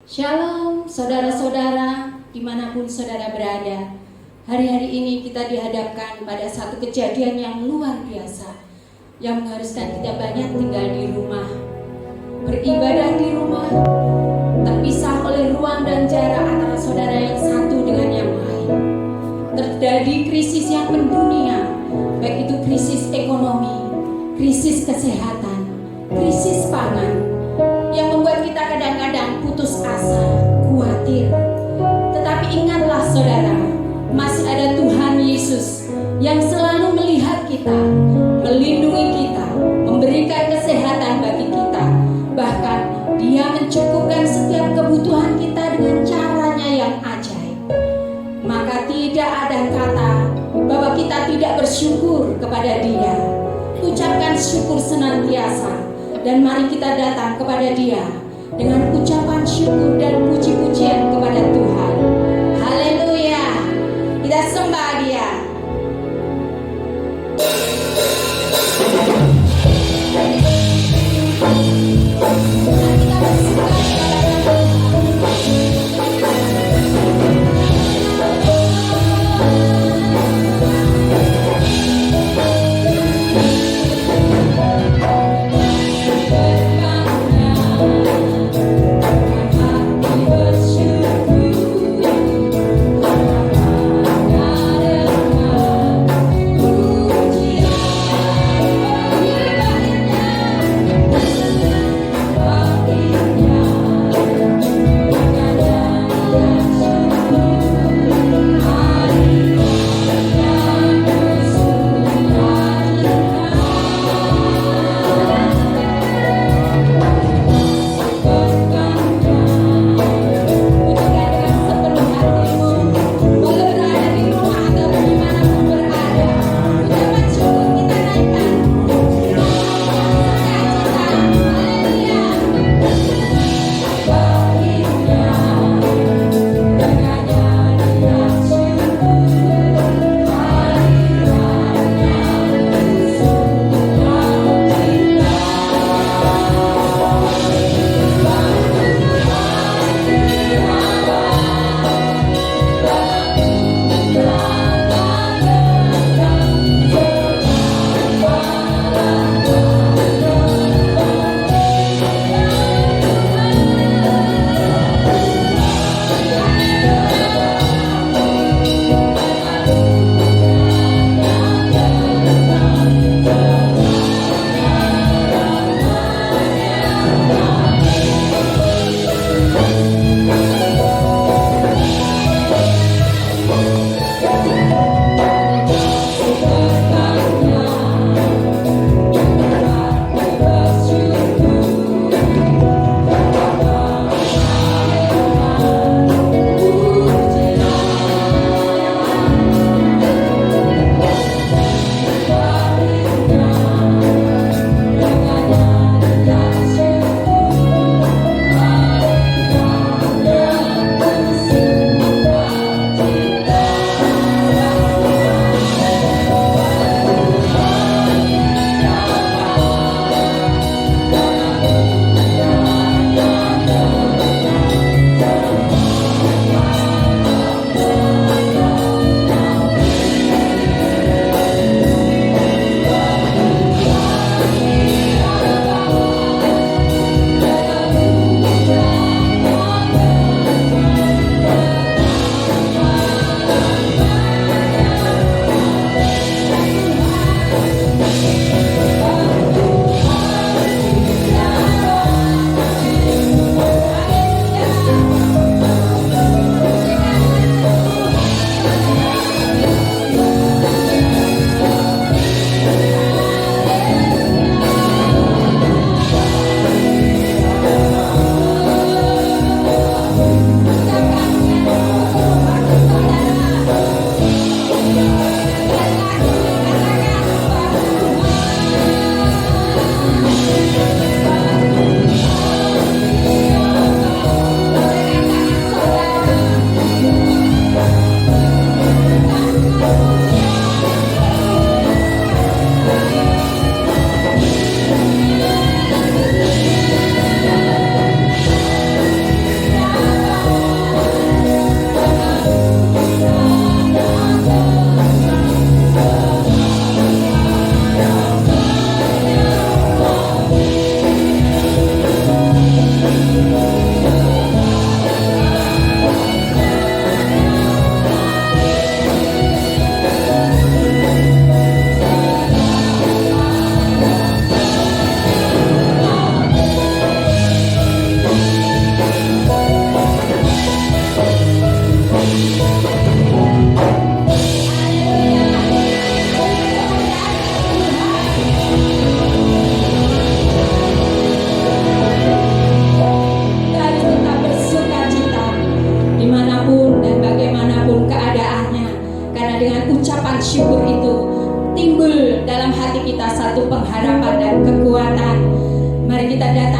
Shalom saudara-saudara dimanapun saudara berada. Hari-hari ini kita dihadapkan pada satu kejadian yang luar biasa, yang mengharuskan kita banyak tinggal di rumah, beribadah di rumah, terpisah oleh ruang dan jarak antara saudara yang satu dengan yang lain. Terjadi krisis yang mendunia, baik itu krisis ekonomi, krisis kesehatan, krisis pangan, yang membuat kita kadang-kadang putus asa, khawatir. Tetapi ingatlah saudara, masih ada Tuhan Yesus yang selalu melihat kita, melindungi kita, memberikan kesehatan bagi kita. Bahkan Dia mencukupkan setiap kebutuhan kita dengan caranya yang ajaib. Maka tidak ada kata bahwa kita tidak bersyukur kepada Dia. Ucapkan syukur senantiasa. Dan mari kita datang kepada Dia dengan ucapan syukur dan puji-pujian kepada Tuhan. Haleluya. Kita sembah Dia. Bersyukur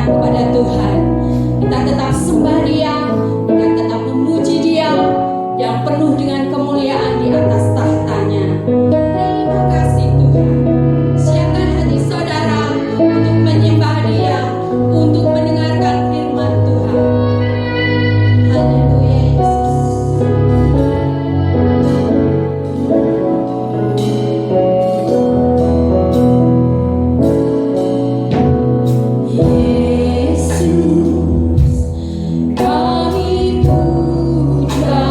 kepada Tuhan. Kita tetap sembah Dia, kita tetap memuji Dia yang penuh dengan kemuliaan di atas tahtanya. Terima kasih Tuhan. Siapkan hati saudara untuk menyembah Dia, untuk mendengarkan firman Tuhan. Haleluya Yesus. Yesus, kami puja.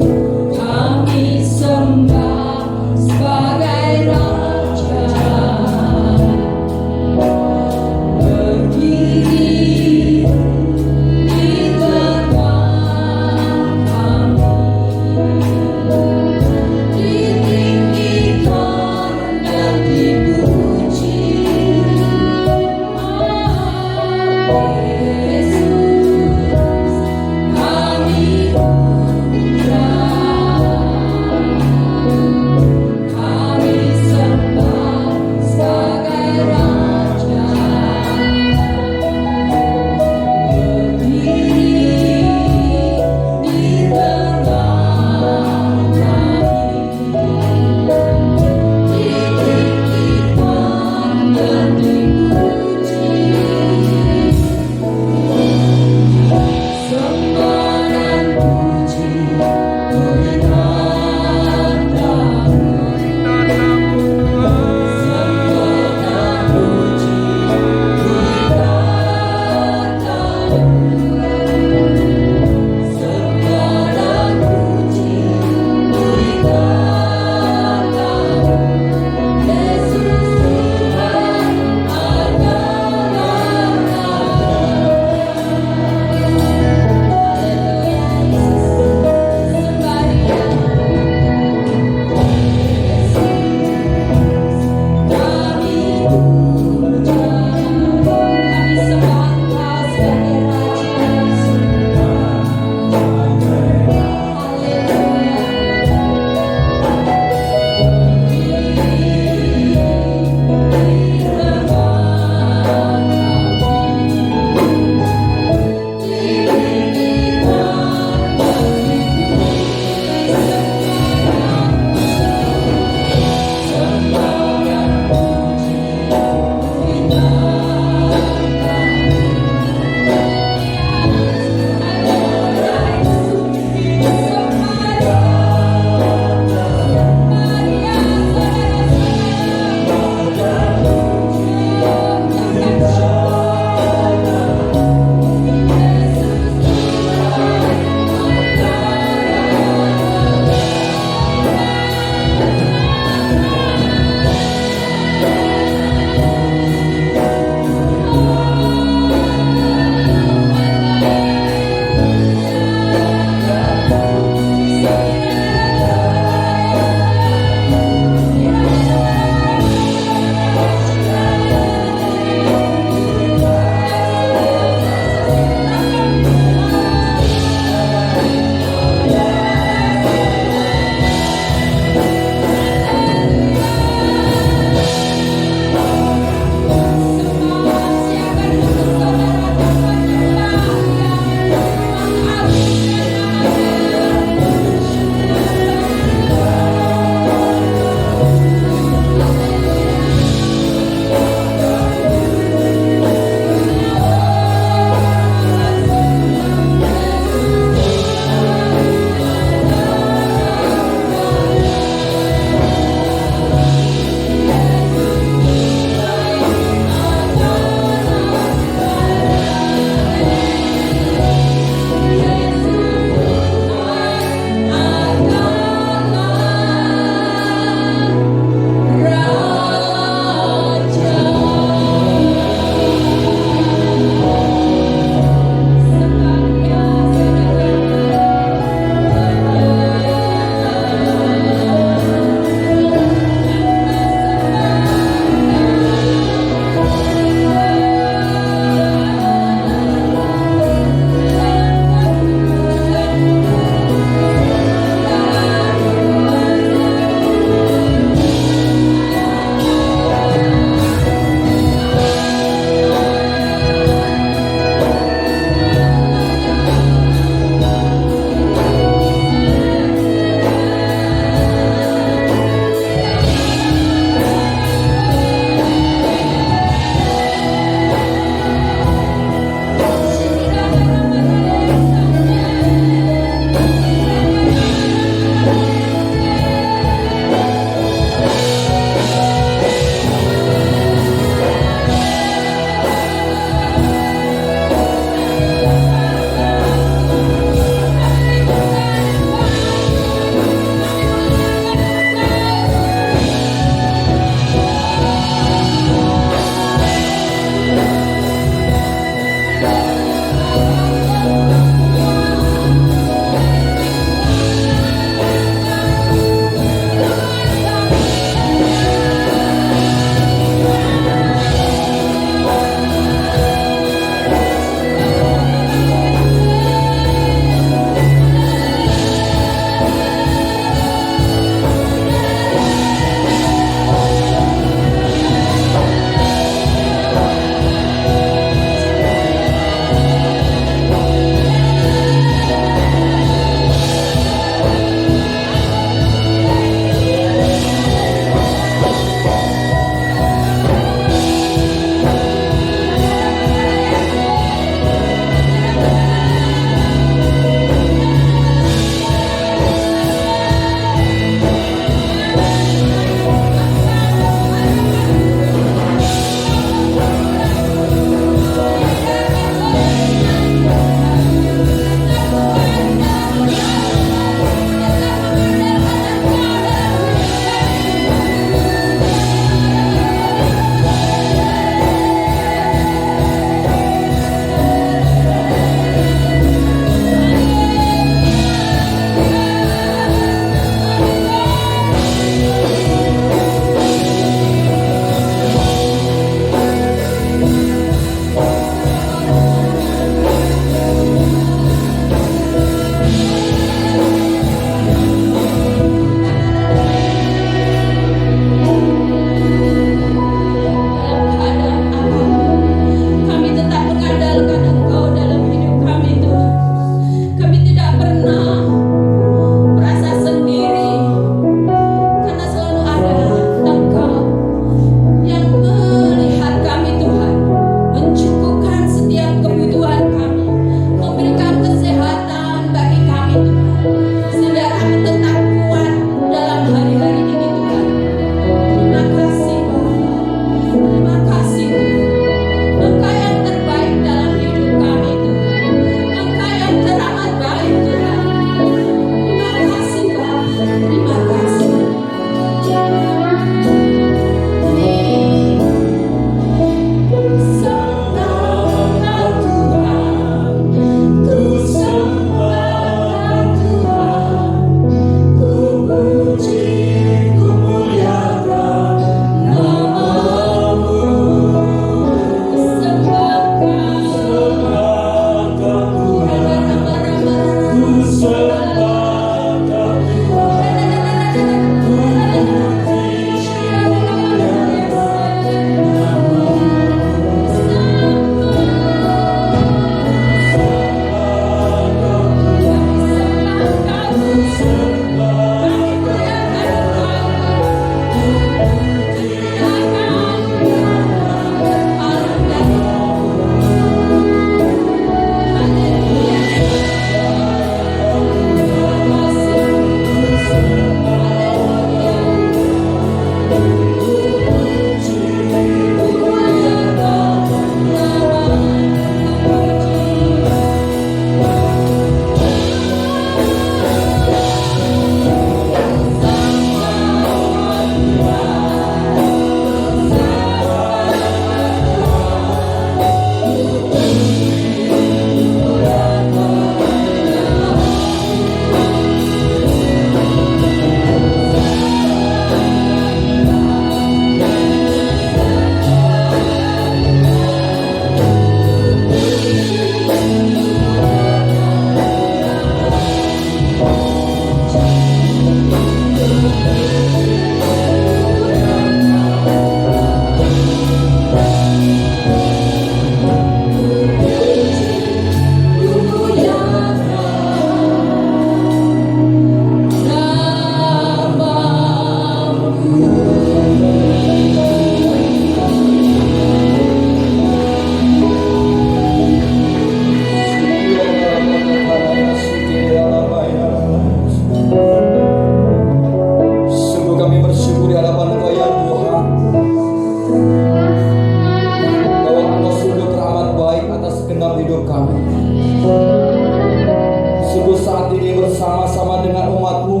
bersama-sama dengan umat-Mu.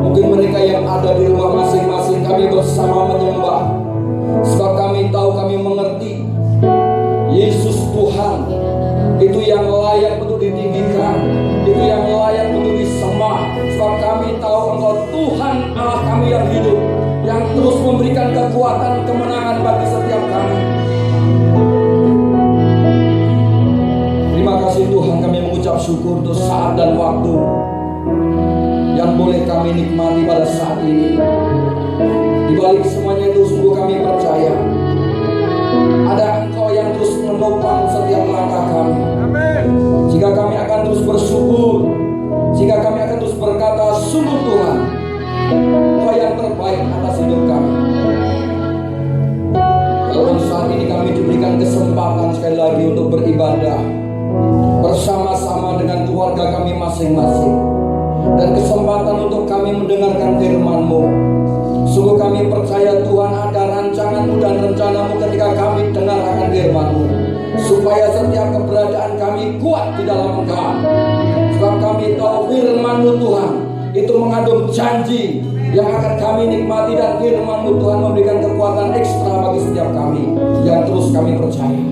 Mungkin mereka yang ada di rumah masing-masing, kami bersama menyembah. Sebab kami tahu, kami mengerti Yesus Tuhan itu yang layak untuk ditinggikan, itu yang layak untuk disembah. Sebab kami tahu Engkau Tuhan Allah kami yang hidup, yang terus memberikan kekuatan kemenangan bagi setiap kami. Terima kasih Tuhan, kami mengucap syukur untuk saat dan waktu yang boleh kami nikmati pada saat ini. Di balik semuanya itu sungguh kami percaya ada Engkau yang terus menopang setiap langkah kami. Jika kami akan terus bersyukur, jika kami akan terus berkata, sungguh Tuhan, Engkau yang terbaik atas hidup kami. Kalau saat ini kami diberikan kesempatan sekali lagi untuk beribadah bersama-sama dengan keluarga kami masing-masing, dan kesempatan untuk kami mendengarkan firman-Mu. Sungguh kami percaya Tuhan ada rancangan-Mu dan rencana-Mu ketika kami dengar akan firman-Mu, supaya setiap keberadaan kami kuat di dalam Engkau. Sebab kami tahu firman-Mu Tuhan itu mengandung janji yang akan kami nikmati, dan firman-Mu Tuhan memberikan kekuatan ekstra bagi setiap kami yang terus kami percaya.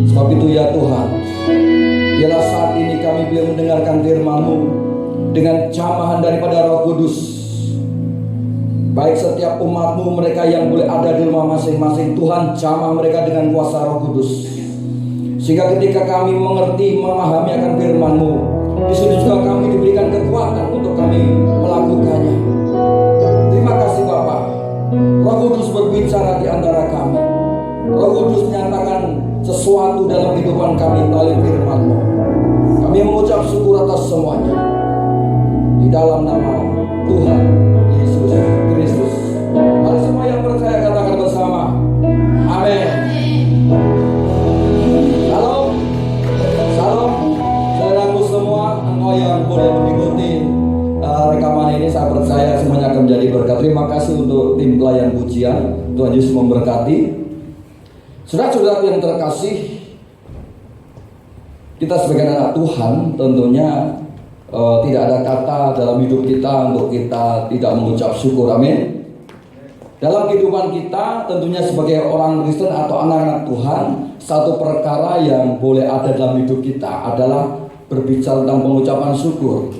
Sebab itu ya Tuhan, biarlah saat ini kami boleh mendengarkan firman-Mu dengan jamahan daripada Roh Kudus. Baik setiap umat-Mu, mereka yang boleh ada di rumah masing-masing, Tuhan jamah mereka dengan kuasa Roh Kudus, sehingga ketika kami mengerti, memahami akan firman-Mu, di situ juga kami diberikan kekuatan untuk kami melakukannya. Terima kasih Bapak. Roh Kudus berbicara di antara kami. Roh Kudus menyatakan sesuatu dalam kehidupan kami melalui firman-Mu. Kami mengucap syukur atas semuanya di dalam nama Tuhan Yesus Kristus. Mari semua yang percaya katakan bersama, amin. Salam, salam, saudaraku semua. Engkau yang boleh mengikuti rekaman ini, saya percaya semuanya akan menjadi berkat. Terima kasih untuk tim pelayan pujian. Tuhan Yesus memberkati. Saudara-saudara yang terkasih, kita sebagai anak Tuhan tentunya tidak ada kata dalam hidup kita untuk kita tidak mengucap syukur, amin. Dalam kehidupan kita tentunya sebagai orang Kristen atau anak-anak Tuhan, satu perkara yang boleh ada dalam hidup kita adalah berbicara tentang pengucapan syukur.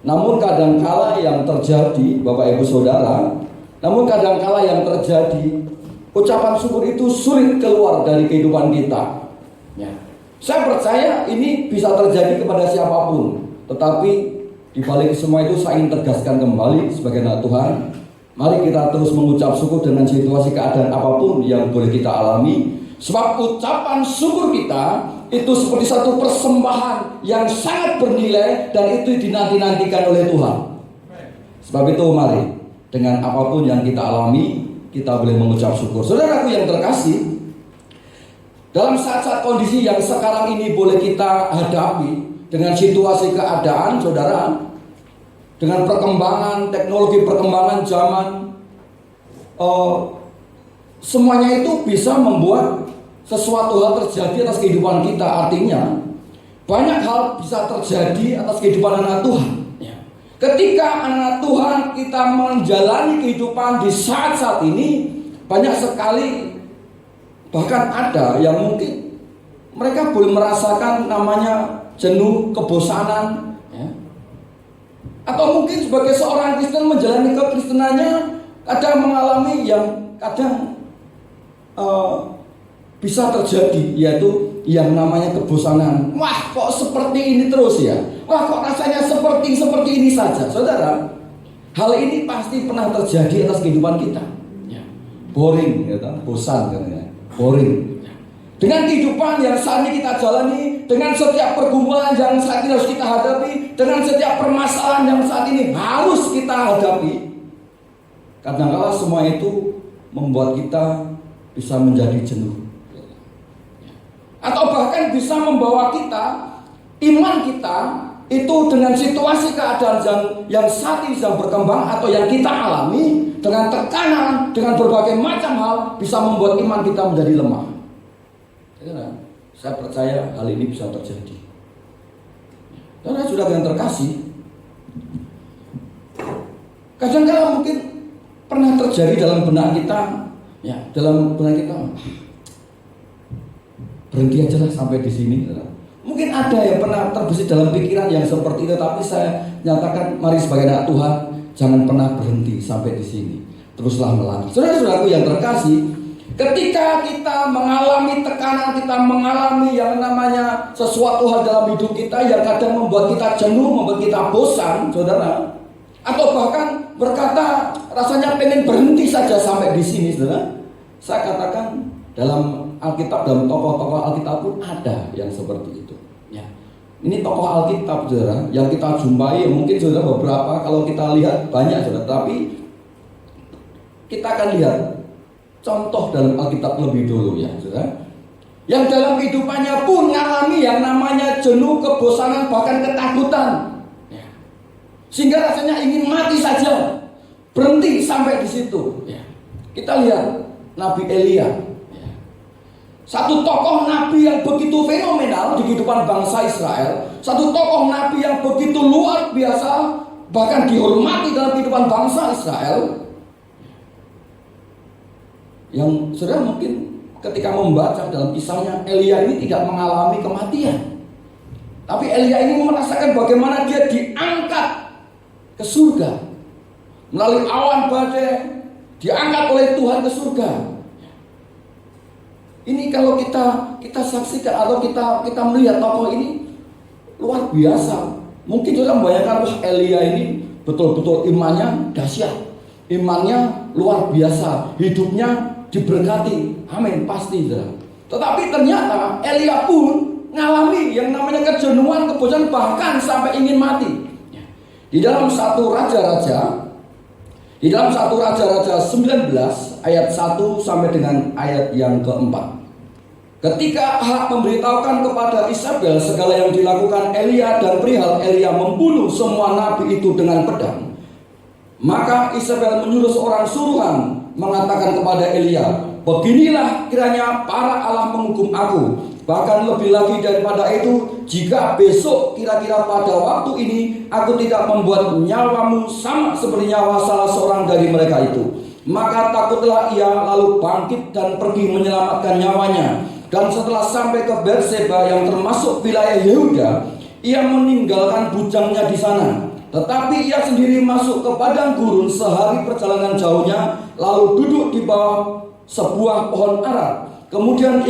Namun kadangkala yang terjadi, Bapak Ibu Saudara, ucapan syukur itu sulit keluar dari kehidupan kita. Ya. Saya percaya ini bisa terjadi kepada siapapun. Tetapi di balik semua itu saya ingin tegaskan kembali sebagai anak Tuhan, mari kita terus mengucap syukur dengan situasi keadaan apapun yang boleh kita alami. Sebab ucapan syukur kita itu seperti satu persembahan yang sangat bernilai, dan itu dinanti-nantikan oleh Tuhan. Sebab itu mari dengan apapun yang kita alami, kita boleh mengucap syukur. Saudaraku yang terkasih, dalam saat-saat kondisi yang sekarang ini boleh kita hadapi, dengan situasi keadaan, saudara, dengan perkembangan teknologi, perkembangan zaman, semuanya itu bisa membuat sesuatu hal terjadi atas kehidupan kita. Artinya banyak hal bisa terjadi atas kehidupan anak Tuhan. Ketika anak Tuhan kita menjalani kehidupan di saat-saat ini, banyak sekali, bahkan ada yang mungkin mereka boleh merasakan namanya jenuh, kebosanan, ya. Atau mungkin sebagai seorang Kristen menjalani kekristenannya kadang mengalami yang kadang bisa terjadi, yaitu yang namanya kebosanan. Wah, kok seperti ini terus ya? Wah, kok rasanya seperti ini saja. Saudara, hal ini pasti pernah terjadi atas kehidupan kita. Ya. Boring, ya, bosan katanya. Boring. Dengan kehidupan yang saat ini kita jalani, dengan setiap pergumulan yang saat ini harus kita hadapi, dengan setiap permasalahan yang saat ini harus kita hadapi, kadang-kala semua itu membuat kita bisa menjadi jenuh, atau bahkan bisa membawa kita, iman kita itu dengan situasi keadaan yang saat ini sedang berkembang atau yang kita alami, dengan tekanan, dengan berbagai macam hal, bisa membuat iman kita menjadi lemah. Saya percaya hal ini bisa terjadi. Saudara yang terkasih, kadang-kadang mungkin pernah terjadi dalam benak kita, berhenti aja lah sampai di sini. Mungkin ada yang pernah terbesit dalam pikiran yang seperti itu, tapi saya nyatakan, mari sebagai anak Tuhan, jangan pernah berhenti sampai di sini. Teruslah melangkah. Saudara-saudaraku yang terkasih, ketika kita mengalami tekanan, kita mengalami yang namanya sesuatu hal dalam hidup kita yang kadang membuat kita jenuh, membuat kita bosan, saudara, atau bahkan berkata rasanya pengen berhenti saja sampai di sini, saudara. Saya katakan dalam Alkitab, dalam tokoh-tokoh Alkitab pun ada yang seperti itu. Ya. Ini tokoh Alkitab, saudara, yang kita jumpai, mungkin saudara beberapa, kalau kita lihat banyak, saudara, tapi kita akan lihat contoh dalam Alkitab lebih dulu, ya, saudara, yang dalam kehidupannya pun mengalami yang namanya jenuh, kebosanan, bahkan ketakutan, ya. Sehingga rasanya ingin mati saja, berhenti sampai di situ. Ya. Kita lihat Nabi Elia, ya. Satu tokoh nabi yang begitu fenomenal di kehidupan bangsa Israel, satu tokoh nabi yang begitu luar biasa, bahkan dihormati dalam kehidupan bangsa Israel. Yang saudara mungkin ketika membaca dalam kisahnya, Elia ini tidak mengalami kematian, tapi Elia ini merasakan bagaimana dia diangkat ke surga melalui awan badai, diangkat oleh Tuhan ke surga. Ini kalau kita saksikan atau kita melihat tokoh ini luar biasa. Mungkin saudara membayangkan, wah, Elia ini betul-betul imannya dahsyat, imannya luar biasa, hidupnya diberkati, amin, pasti, saudara. Tetapi ternyata Elia pun mengalami yang namanya kejenuhan, kebosanan, bahkan sampai ingin mati. Di dalam satu Raja-Raja 19 ayat 1 sampai dengan ayat yang keempat. Ketika Ahab memberitahukan kepada Isabel segala yang dilakukan Elia dan perihal Elia membunuh semua nabi itu dengan pedang, maka Isabel menyuruh seorang suruhan mengatakan kepada Elia, beginilah kiranya para Allah menghukum aku, bahkan lebih lagi daripada itu, jika besok kira-kira pada waktu ini aku tidak membuat nyawamu sama seperti nyawa salah seorang dari mereka itu. Maka takutlah ia, lalu bangkit dan pergi menyelamatkan nyawanya. Dan setelah sampai ke Berseba yang termasuk wilayah Yehuda, ia meninggalkan bujangnya di sana. Tetapi ia sendiri masuk ke padang gurun sehari perjalanan jauhnya, lalu duduk di bawah sebuah pohon ara. Kemudian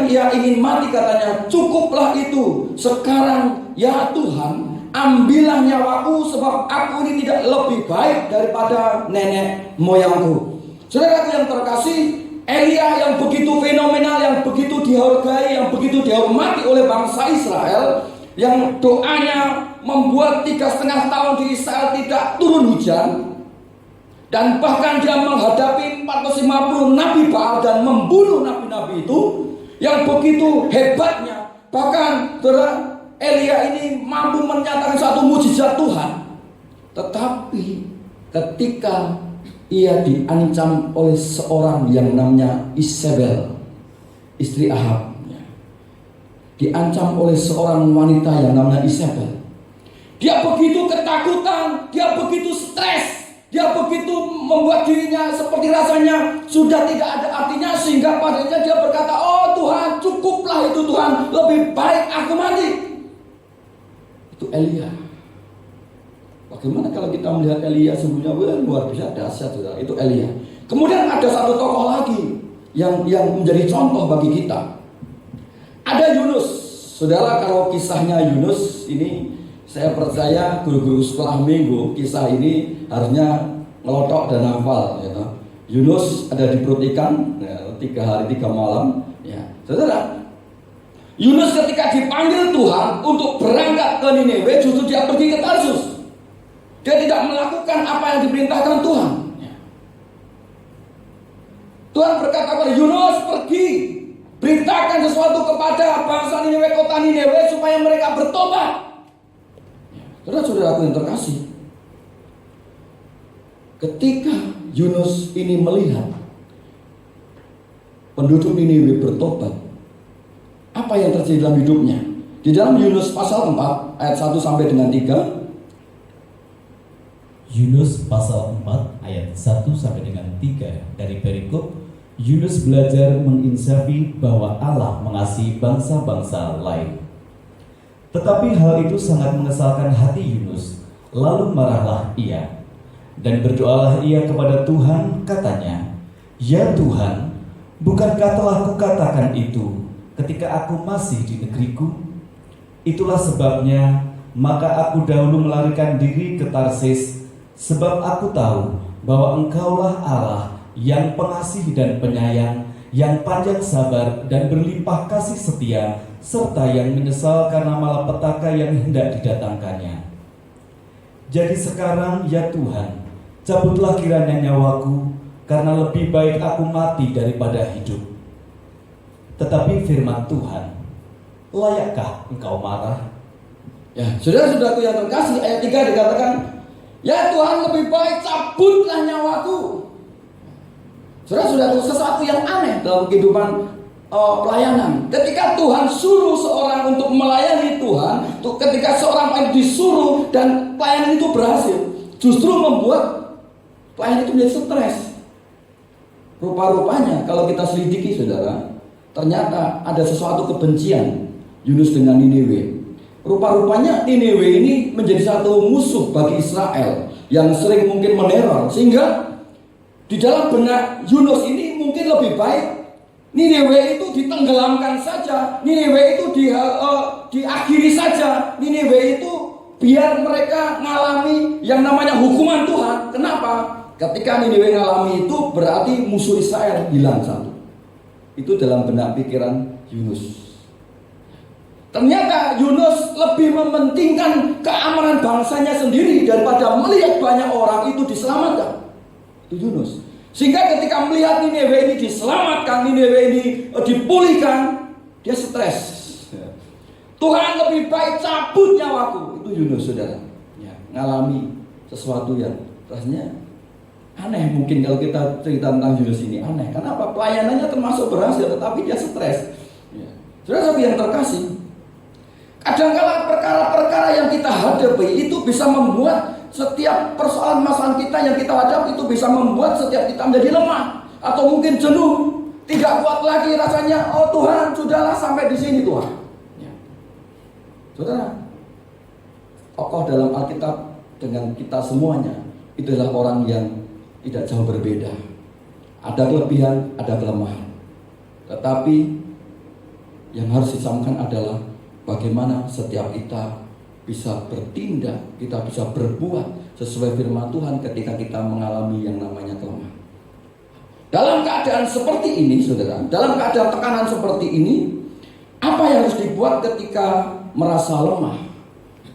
ia ingin mati, katanya, cukuplah itu sekarang ya Tuhan, ambillah nyawaku, sebab aku ini tidak lebih baik daripada nenek moyangku. Saudaraku yang terkasih, Elia yang begitu fenomenal, yang begitu dihargai, yang begitu dihormati oleh bangsa Israel, yang doanya membuat 3,5 tahun di Israel tidak turun hujan, dan bahkan dia menghadapi 450 nabi Baal dan membunuh nabi-nabi itu, yang begitu hebatnya. Bahkan Elia ini mampu menyatakan satu mujizat Tuhan. Tetapi ketika ia diancam oleh seorang yang namanya Isabel, istri Ahab, diancam oleh seorang wanita yang namanya Isabel, dia begitu ketakutan, dia begitu stres, dia begitu membuat dirinya seperti rasanya sudah tidak ada artinya, sehingga padanya dia berkata, oh Tuhan, cukuplah itu Tuhan, lebih baik aku mati. Itu Elia. Bagaimana kalau kita melihat Elia sesungguhnya luar biasa dahsyat, saudara. Itu Elia. Kemudian ada satu tokoh lagi yang menjadi contoh bagi kita. Ada Yunus. Saudara, kalau kisahnya Yunus ini, saya percaya guru-guru sekolah minggu kisah ini harusnya ngelotok dan hafal, ya. Yunus ada di perut ikan, ya, 3 hari 3 malam, ya. Saudara, Yunus ketika dipanggil Tuhan untuk berangkat ke Niniwe, justru dia pergi ke Tarsus. Dia tidak melakukan apa yang diperintahkan Tuhan. Tuhan berkata kepada Yunus, pergi, beritakan sesuatu kepada bangsa Niniwe, kota Niniwe, supaya mereka bertobat. Saudara-saudaraku yang terkasih, ketika Yunus ini melihat penduduk Niniwe bertobat, apa yang terjadi dalam hidupnya? Di dalam Yunus pasal 4 ayat 1 sampai dengan 3. Yunus pasal 4 ayat 1 sampai dengan 3 dari perikop Yunus belajar menginsafi bahwa Allah mengasihi bangsa-bangsa lain. Tetapi hal itu sangat mengesalkan hati Yunus. Lalu marahlah ia dan berdoalah ia kepada Tuhan, katanya, "Ya Tuhan, bukankah telah kukatakan itu ketika aku masih di negeriku? Itulah sebabnya maka aku dahulu melarikan diri ke Tarsis, sebab aku tahu bahwa Engkaulah Allah yang pengasih dan penyayang, yang panjang sabar dan berlimpah kasih setia, serta yang menyesal karena malapetaka yang hendak didatangkannya. Jadi sekarang ya Tuhan, cabutlah kiranya nyawaku, karena lebih baik aku mati daripada hidup." Tetapi firman Tuhan, "Layakkah engkau marah?" Ya, saudara-saudaraku yang terkasih, ayat 3 dikatakan, "Ya Tuhan, lebih baik cabutlah nyawaku." Saudara-saudaraku, sesuatu yang aneh dalam kehidupan pelayanan. Ketika Tuhan suruh seorang untuk melayani Tuhan, ketika seorang disuruh dan pelayanan itu berhasil, justru membuat pelayanan itu menjadi stres. Rupa-rupanya kalau kita selidiki, saudara, ternyata ada sesuatu kebencian Yunus dengan Niniwe. Rupa-rupanya Niniwe ini menjadi satu musuh bagi Israel yang sering mungkin meneror, sehingga di dalam benak Yunus ini mungkin lebih baik Niniwe itu ditenggelamkan saja, Niniwe itu diakhiri saja, Niniwe itu biar mereka mengalami yang namanya hukuman Tuhan. Kenapa? Ketika Niniwe mengalami itu berarti musuh Israel hilang satu. Itu dalam benak pikiran Yunus. Ternyata Yunus lebih mementingkan keamanan bangsanya sendiri daripada melihat banyak orang itu diselamatkan. Itu Yunus. Sehingga ketika melihat Niniwe ini diselamatkan, Niniwe ini dipulihkan, dia stres. Tuhan, lebih baik cabut nyawaku. Itu Yunus, saudara. Ya, ngalami sesuatu yang rasanya aneh. Mungkin kalau kita cerita tentang Yunus ini aneh. Kenapa? Pelayanannya termasuk berhasil, tetapi dia stres. Ya. Saudara yang terkasih, kadang-kala perkara-perkara yang kita hadapi itu bisa membuat setiap persoalan masalah kita yang kita hadapi itu bisa membuat setiap kita menjadi lemah atau mungkin jenuh, tidak kuat lagi rasanya. Oh Tuhan, sudahlah sampai di sini Tuhan. Ya. Saudara, tokoh dalam Alkitab dengan kita semuanya itu adalah orang yang tidak jauh berbeda. Ada kelebihan, ada kelemahan. Tetapi yang harus disamakan adalah bagaimana setiap kita bisa bertindak, kita bisa berbuat sesuai firman Tuhan ketika kita mengalami yang namanya kelemahan. Dalam keadaan seperti ini, saudara, dalam keadaan tekanan seperti ini, apa yang harus dibuat ketika merasa lemah?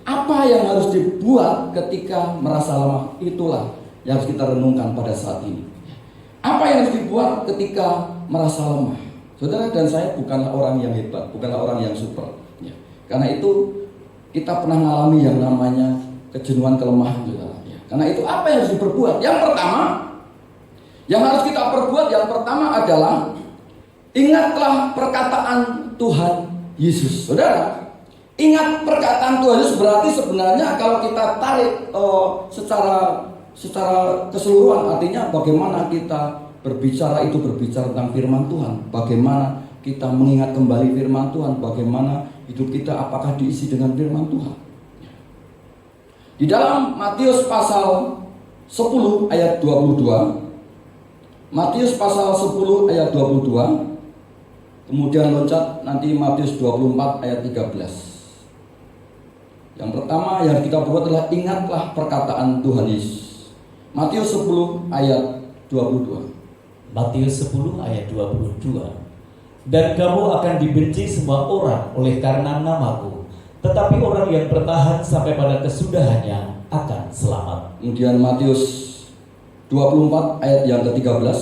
Apa yang harus dibuat ketika merasa lemah? Itulah yang harus kita renungkan pada saat ini. Apa yang harus dibuat ketika merasa lemah? Saudara dan saya bukanlah orang yang hebat, bukanlah orang yang super. Ya. Karena itu kita pernah mengalami yang namanya kejenuhan, kelemahan, saudara. Ya. Karena itu apa yang harus diperbuat? Yang pertama, yang harus kita perbuat yang pertama adalah ingatlah perkataan Tuhan Yesus. Saudara, ingat perkataan Tuhan Yesus berarti sebenarnya kalau kita tarik secara keseluruhan, artinya bagaimana kita berbicara tentang firman Tuhan, bagaimana kita mengingat kembali firman Tuhan, bagaimana hidup kita apakah diisi dengan firman Tuhan. Di dalam Matius pasal 10 ayat 22, Matius pasal 10 ayat 22, kemudian loncat nanti Matius 24 ayat 13. Yang pertama yang kita buat adalah ingatlah perkataan Tuhan Yesus. Matius 10 ayat 22. Matius 10 ayat 22. Dan kamu akan dibenci semua orang oleh karena namaku, tetapi orang yang bertahan sampai pada kesudahannya akan selamat. Kemudian Matius 24 ayat yang ke-13.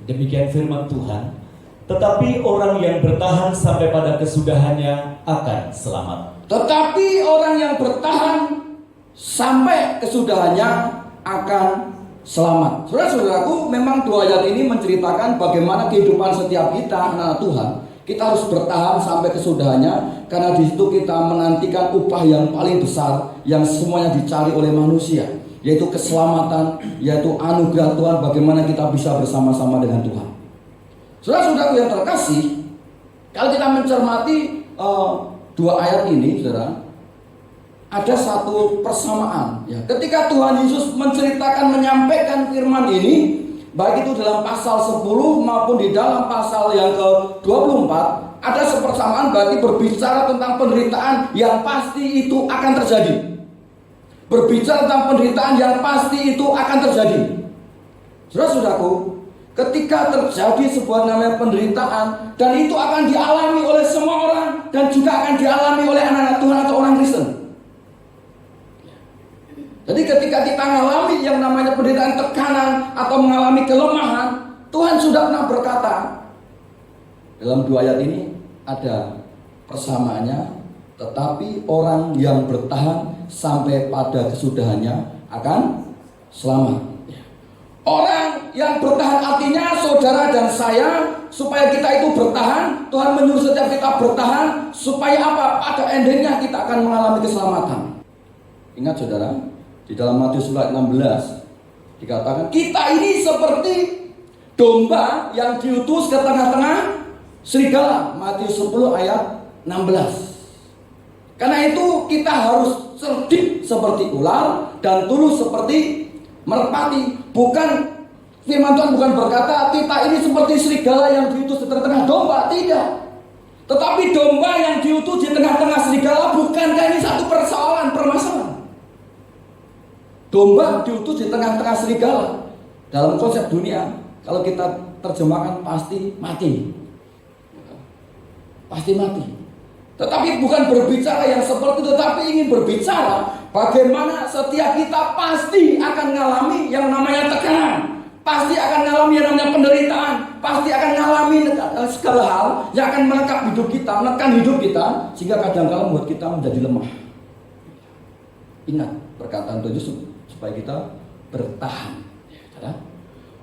Demikian firman Tuhan, tetapi orang yang bertahan sampai pada kesudahannya akan selamat. Tetapi orang yang bertahan sampai kesudahannya akan selamat. Saudara-saudaraku, memang 2 ayat ini menceritakan bagaimana kehidupan setiap kita anak Tuhan. Kita harus bertahan sampai kesudahannya, karena di situ kita menantikan upah yang paling besar yang semuanya dicari oleh manusia, yaitu keselamatan, yaitu anugerah Tuhan, bagaimana kita bisa bersama-sama dengan Tuhan. Saudara-saudaraku yang terkasih, kalau kita mencermati 2 ayat ini, saudara, ada satu persamaan. Ya. Ketika Tuhan Yesus menyampaikan firman ini, baik itu dalam pasal 10 maupun di dalam pasal yang ke-24, ada sepersamaan, berarti berbicara tentang penderitaan yang pasti itu akan terjadi. Berbicara tentang penderitaan yang pasti itu akan terjadi. Saudara-saudaraku, ketika terjadi sebuah namanya penderitaan, dan itu akan dialami oleh semua orang, dan juga akan dialami oleh anak-anak Tuhan atau orang Kristen. Jadi ketika kita mengalami yang namanya penderitaan, tekanan, atau mengalami kelemahan, Tuhan sudah pernah berkata, dalam 2 ayat ini ada persamaannya, tetapi orang yang bertahan sampai pada kesudahannya akan selamat. Orang yang bertahan artinya saudara dan saya, supaya kita itu bertahan. Tuhan menyuruh setiap kita bertahan, supaya apa? Pada endingnya kita akan mengalami keselamatan. Ingat saudara, di dalam Matius 16 dikatakan kita ini seperti domba yang diutus ke tengah-tengah serigala. Matius 10 ayat 16. Karena itu kita harus cerdik seperti ular dan tulus seperti merpati. Firman Tuhan bukan berkata kita ini seperti serigala yang diutus di tengah-tengah domba, tidak. Tetapi domba yang diutus di tengah-tengah serigala, bukankah ini satu permasalahan? Domba diutus di tengah-tengah serigala. Dalam konsep dunia, kalau kita terjemahkan pasti mati. Pasti mati. Tetapi bukan berbicara yang seperti itu, tetapi ingin berbicara bagaimana setiap kita pasti akan mengalami yang namanya tekanan, pasti akan mengalami yang namanya penderitaan, pasti akan mengalami segala hal yang akan menekan hidup kita, sehingga kadang-kadang membuat kita menjadi lemah. Ingat perkataan Tuhan Yesus, supaya kita bertahan.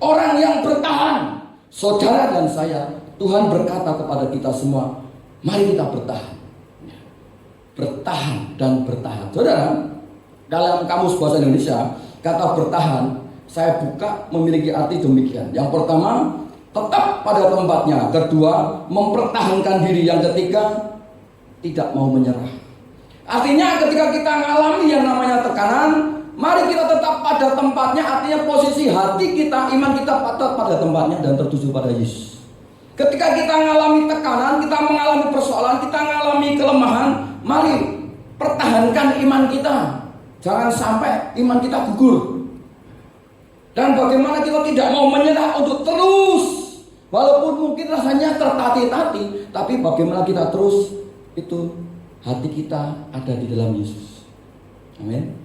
Orang yang bertahan, saudara dan saya, Tuhan berkata kepada kita semua, mari kita bertahan. Bertahan dan bertahan. Saudara, dalam Kamus Bahasa Indonesia, kata bertahan saya buka memiliki arti demikian. Yang pertama, tetap pada tempatnya. Kedua, mempertahankan diri. Yang ketiga, tidak mau menyerah. Artinya ketika kita mengalami yang namanya tekanan, mari kita tetap pada tempatnya. Artinya posisi hati kita, iman kita tetap pada tempatnya dan tertuju pada Yesus. Ketika kita mengalami tekanan, kita mengalami persoalan, kita mengalami kelemahan, mari pertahankan iman kita. Jangan sampai iman kita gugur. Dan bagaimana kita tidak mau menyerah untuk terus, walaupun mungkin rasanya tertati-tati, tapi bagaimana kita terus, itu hati kita ada di dalam Yesus. Amin.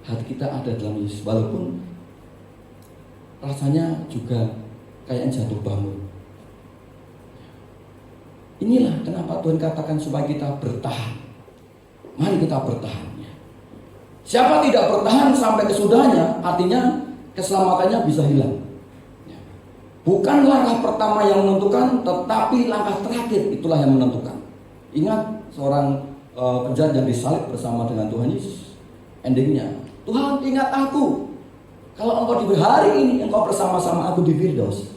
Hati kita ada di dalam Yesus, walaupun rasanya juga kayak jatuh bangun. Inilah kenapa Tuhan katakan supaya kita bertahan. Mari kita bertahan. Siapa tidak bertahan sampai kesudahannya, artinya keselamatannya bisa hilang. Bukan langkah pertama yang menentukan, tetapi langkah terakhir itulah yang menentukan. Ingat seorang penjahat yang disalib bersama dengan Tuhan Yesus. Endingnya, Tuhan ingat aku. Kalau engkau di hari ini engkau bersama-sama aku di Firdaus.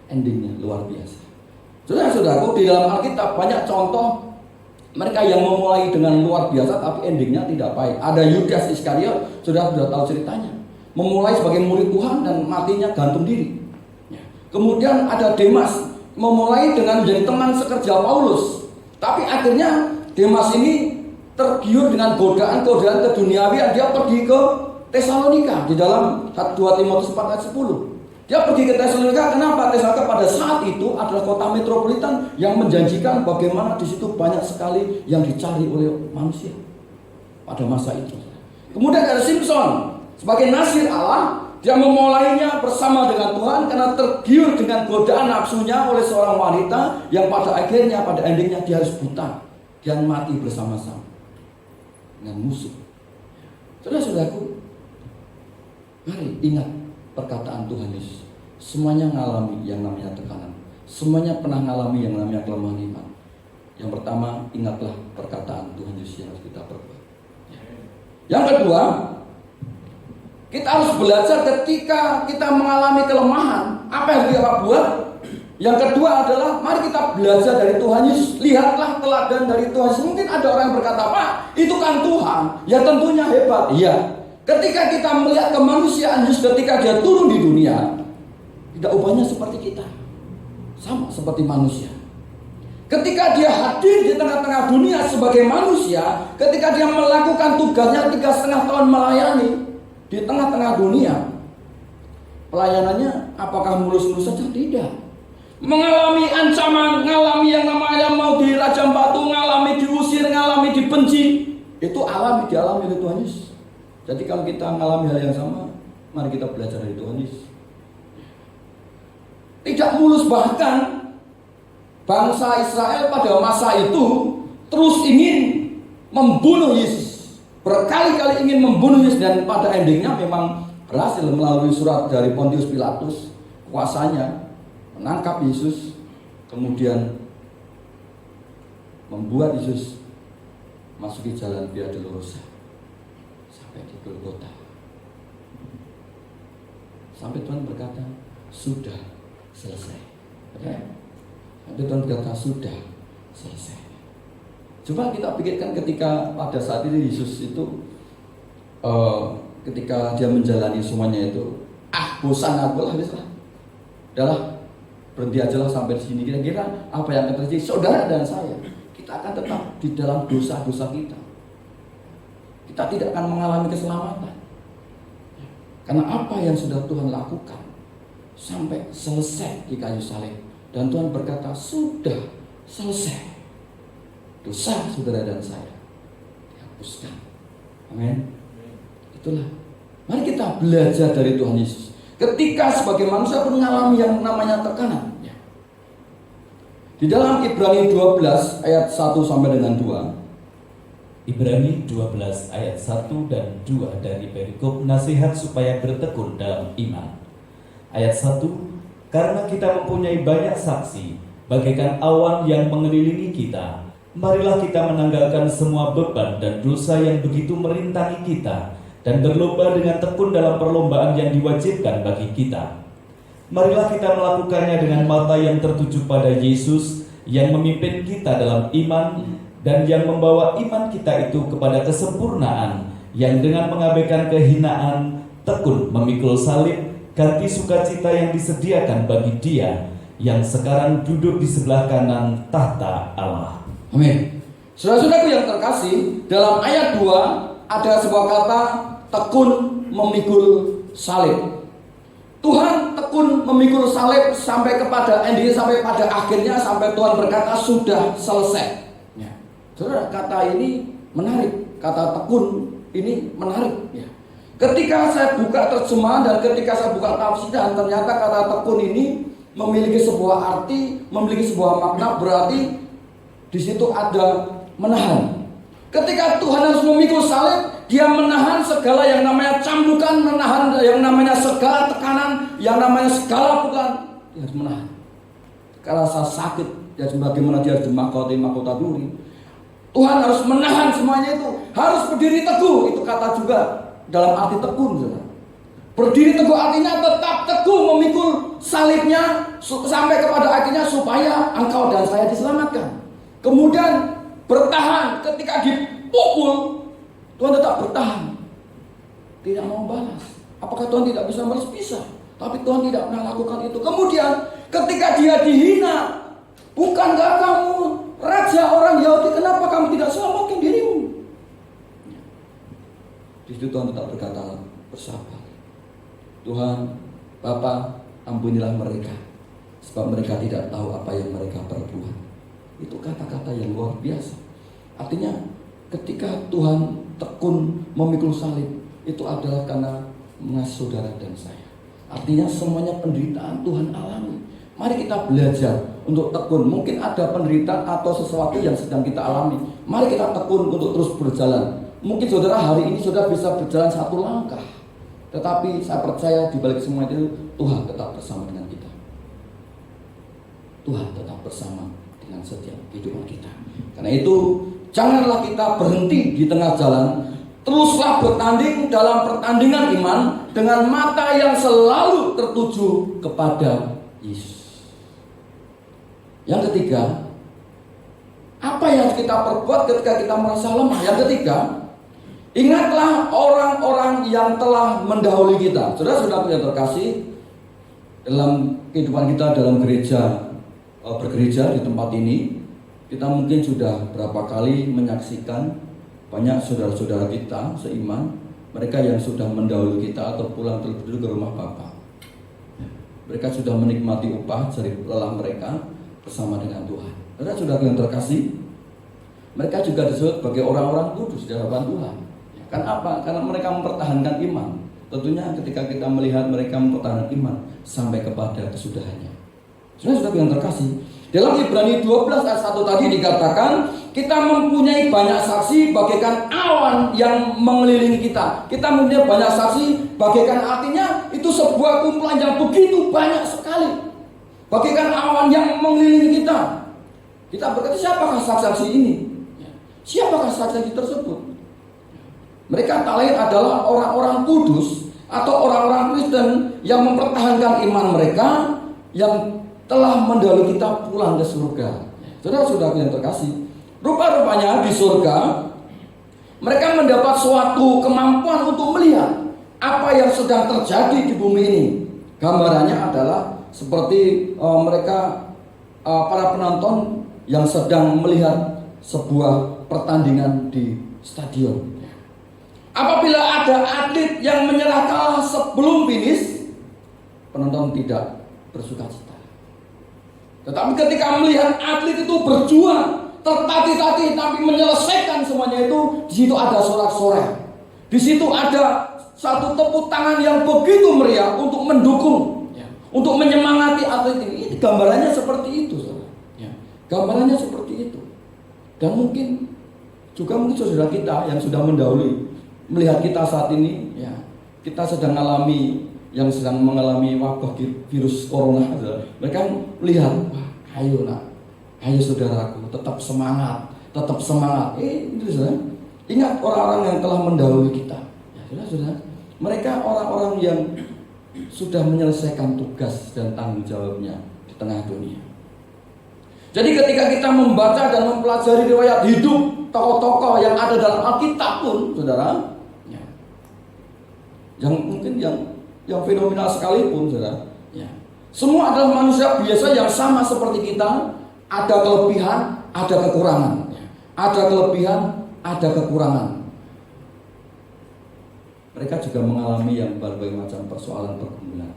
Endingnya luar biasa. Saudara-saudaraku, di dalam Alkitab banyak contoh mereka yang memulai dengan luar biasa tapi endingnya tidak baik. Ada Yudas Iskariot, sudah tahu ceritanya. Memulai sebagai murid Tuhan dan matinya gantung diri. Kemudian ada Demas, memulai dengan menjadi teman sekerja Paulus. Tapi akhirnya Demas ini tergiur dengan godaan-godaan keduniawian. Dia pergi ke Tesalonika di dalam 2 Timotius 4 ayat 10. Dia pergi ke Tesalonika. Kenapa? Tesalonika pada saat itu adalah kota metropolitan yang menjanjikan bagaimana di situ banyak sekali yang dicari oleh manusia pada masa itu. Kemudian ada Simpson sebagai nasir Allah. Dia memulainya bersama dengan Tuhan karena tergiur dengan godaan nafsunya oleh seorang wanita yang pada akhirnya, pada endingnya dia harus buta dan mati bersama-sama dengan musuh. Saudara-saudaraku, Mari ingat perkataan Tuhan Yesus. Semuanya mengalami yang namanya tekanan. Semuanya pernah mengalami yang namanya kelemahan iman. Yang pertama, ingatlah perkataan Tuhan Yesus yang harus kita perbuat. Yang kedua, kita harus belajar ketika kita mengalami kelemahan, apa yang kita buat. Yang kedua adalah mari kita belajar dari Tuhan Yesus. Lihatlah teladan dari Tuhan Yesus. Mungkin ada orang yang berkata, Pak, itu kan Tuhan. Ya tentunya hebat. Iya. Ketika kita melihat kemanusiaan Yesus ketika dia turun di dunia, tidak ubahnya seperti kita. Sama seperti manusia. Ketika dia hadir di tengah-tengah dunia sebagai manusia, ketika dia melakukan tugasnya 3,5 tahun melayani di tengah-tengah dunia, pelayanannya apakah mulus-mulus saja? Tidak. Mengalami ancaman, mengalami yang namanya mau dirajam batu, mengalami diusir, mengalami dibenci. Itu dialami oleh Tuhan Yesus. Jadi kalau kita mengalami hal yang sama, mari kita belajar dari Tuhan Yesus. Tidak mulus, bahkan bangsa Israel pada masa itu terus ingin membunuh Yesus. Berkali-kali ingin membunuh Yesus, dan pada endingnya memang berhasil melalui surat dari Pontius Pilatus, kuasanya menangkap Yesus, kemudian membuat Yesus masuki jalan Via Dolorosa sampai di Golgota. Sampai Tuhan berkata, sudah selesai. Sampai Tuhan berkata, sudah selesai. Coba kita pikirkan ketika pada saat itu Yesus itu ketika dia menjalani semuanya itu, bosan aku lah, habislah. Udahlah, berhenti aja lah sampai di sini. Kira-kira apa yang akan terjadi? Saudara dan saya, kita akan tetap di dalam dosa-dosa kita. Kita tidak akan mengalami keselamatan. Karena apa yang sudah Tuhan lakukan sampai selesai di kayu salib. Dan Tuhan berkata, sudah selesai. Dosa saudara dan saya dihapuskan. Amin. Itulah. Mari kita belajar dari Tuhan Yesus. Ketika sebagai manusia pun mengalami yang namanya tekanan. Di dalam Ibrani 12 ayat 1 sampai dengan 2. Ibrani 12 ayat 1 dan 2 dari perikop nasihat supaya bertekun dalam iman. Ayat 1, karena kita mempunyai banyak saksi, bagaikan awan yang mengelilingi kita, marilah kita menanggalkan semua beban dan dosa yang begitu merintangi kita, dan berlomba dengan tekun dalam perlombaan yang diwajibkan bagi kita. Marilah kita melakukannya dengan mata yang tertuju pada Yesus, yang memimpin kita dalam iman, dan yang membawa iman kita itu kepada kesempurnaan, yang dengan mengabaikan kehinaan, tekun memikul salib, ganti sukacita yang disediakan bagi Dia yang sekarang duduk di sebelah kanan tahta Allah. Amin. Saudara-saudaraku yang terkasih, dalam ayat 2 ada sebuah kata tekun memikul salib. Tuhan tekun memikul salib sampai kepada ending, sampai pada akhirnya, sampai Tuhan berkata sudah selesai. Ya. Saudara, kata ini menarik, kata tekun ini menarik. Ya. Ketika saya buka terjemahan dan ketika saya buka tafsiran, ternyata kata tekun ini memiliki sebuah arti, memiliki sebuah makna, berarti di situ ada menahan. Ketika Tuhan harus memikul salib, Dia menahan segala yang namanya cambukan, menahan yang namanya segala tekanan, yang namanya segala bukan. Dia harus menahan. Karena rasa sakit, ya sebagaimana dia harus mahkota duri. Tuhan harus menahan semuanya itu. Harus berdiri teguh, itu kata juga dalam arti tekun. Saudara. Berdiri teguh artinya tetap teguh memikul salibnya sampai kepada akhirnya supaya engkau dan saya diselamatkan. Kemudian bertahan ketika dipukul, Tuhan tetap bertahan, tidak mau balas. Apakah Tuhan tidak bisa balas? Bisa, tapi Tuhan tidak pernah lakukan itu. Kemudian ketika dia dihina, bukankah kamu raja orang Yahudi, kenapa kamu tidak selamatkan dirimu? Di situ Tuhan tetap berkata, bersabar. Tuhan, Bapa, ampunilah mereka, sebab mereka tidak tahu apa yang mereka perbuat. Itu kata-kata yang luar biasa. Artinya ketika Tuhan tekun memikul salib, itu adalah karena mengasihi saudara dan saya. Artinya semuanya penderitaan Tuhan alami. Mari kita belajar untuk tekun. Mungkin ada penderitaan atau sesuatu yang sedang kita alami. Mari kita tekun untuk terus berjalan. Mungkin saudara hari ini saudara bisa berjalan satu langkah, Tetapi saya percaya di balik semua itu Tuhan tetap bersama dengan kita. Tuhan tetap bersama dengan setiap kehidupan kita. Karena itu janganlah kita berhenti di tengah jalan. Teruslah bertanding dalam pertandingan iman dengan mata yang selalu tertuju kepada Yesus. Yang ketiga, apa yang kita perbuat ketika kita merasa lemah? Yang ketiga, ingatlah orang-orang yang telah mendahului kita. Saudara-saudara yang terkasih, dalam kehidupan kita dalam gereja, bergereja di tempat ini, kita mungkin sudah berapa kali menyaksikan banyak saudara-saudara kita seiman, mereka yang sudah mendahului kita atau pulang terlebih dulu ke rumah Bapa. Mereka sudah menikmati upah dari lelah mereka bersama dengan Tuhan. Saudara-saudara yang terkasih, mereka juga disebut sebagai orang-orang kudus di hadapan Tuhan. Kan apa? Karena mereka mempertahankan iman. Tentunya ketika kita melihat mereka mempertahankan iman sampai kepada kesudahannya. Saudara-saudara yang terkasih, dalam Ibrani 12 ayat 1 tadi dikatakan, kita mempunyai banyak saksi bagaikan awan yang mengelilingi kita. Kita mempunyai banyak saksi bagaikan, artinya itu sebuah kumpulan yang begitu banyak sekali. Bagaikan awan yang mengelilingi kita. Kita berkata, siapakah saksi-saksi ini? Siapakah saksi-saksi tersebut? Mereka tak lain adalah orang-orang kudus atau orang-orang Kristen yang mempertahankan iman mereka, yang telah mendahului kita pulang ke surga. Saudara-saudara yang terkasih, rupa-rupanya di surga mereka mendapat suatu kemampuan untuk melihat apa yang sedang terjadi di bumi ini. Gambarannya adalah seperti mereka para penonton yang sedang melihat sebuah pertandingan di stadion. Apabila ada atlet yang menyerah kalah sebelum finish, penonton tidak bersukacita. Tetapi ketika melihat atlet itu berjuang, tertatih-tatih tapi menyelesaikan semuanya itu, di situ ada sorak-sorai. Di situ ada satu tepuk tangan yang begitu meriah untuk mendukung, untuk menyemangati atlet ini. Ini gambarannya seperti itu, saudara. Gambarannya seperti itu. Dan mungkin saudara kita yang sudah mendahului melihat kita saat ini, kita sedang mengalami wabah virus corona. Mereka melihat, ayo saudaraku, tetap semangat. Itu saudara. Ingat orang-orang yang telah mendahului kita. Saudara, mereka orang-orang yang sudah menyelesaikan tugas dan tanggung jawabnya di tengah dunia. Jadi ketika kita membaca dan mempelajari riwayat hidup tokoh-tokoh yang ada dalam Alkitab pun, saudara, yang mungkin yang fenomenal sekalipun, saudara, semua adalah manusia biasa yang sama seperti kita. Ada kelebihan, ada kekurangan. Ada kelebihan, ada kekurangan. Mereka juga mengalami yang berbagai macam persoalan pergumulan.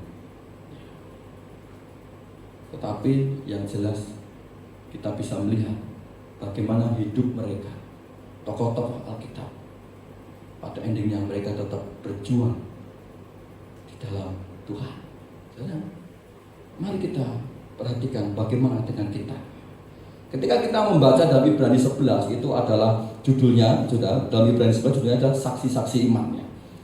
Tetapi yang jelas kita bisa melihat bagaimana hidup mereka, tokoh-tokoh Alkitab. Pada endingnya mereka tetap berjuang di dalam Tuhan. Jadi, mari kita perhatikan bagaimana dengan kita. Ketika kita membaca dalam Ibrani 11, itu adalah judulnya, sudah dalam Ibrani 11 judulnya adalah saksi-saksi iman.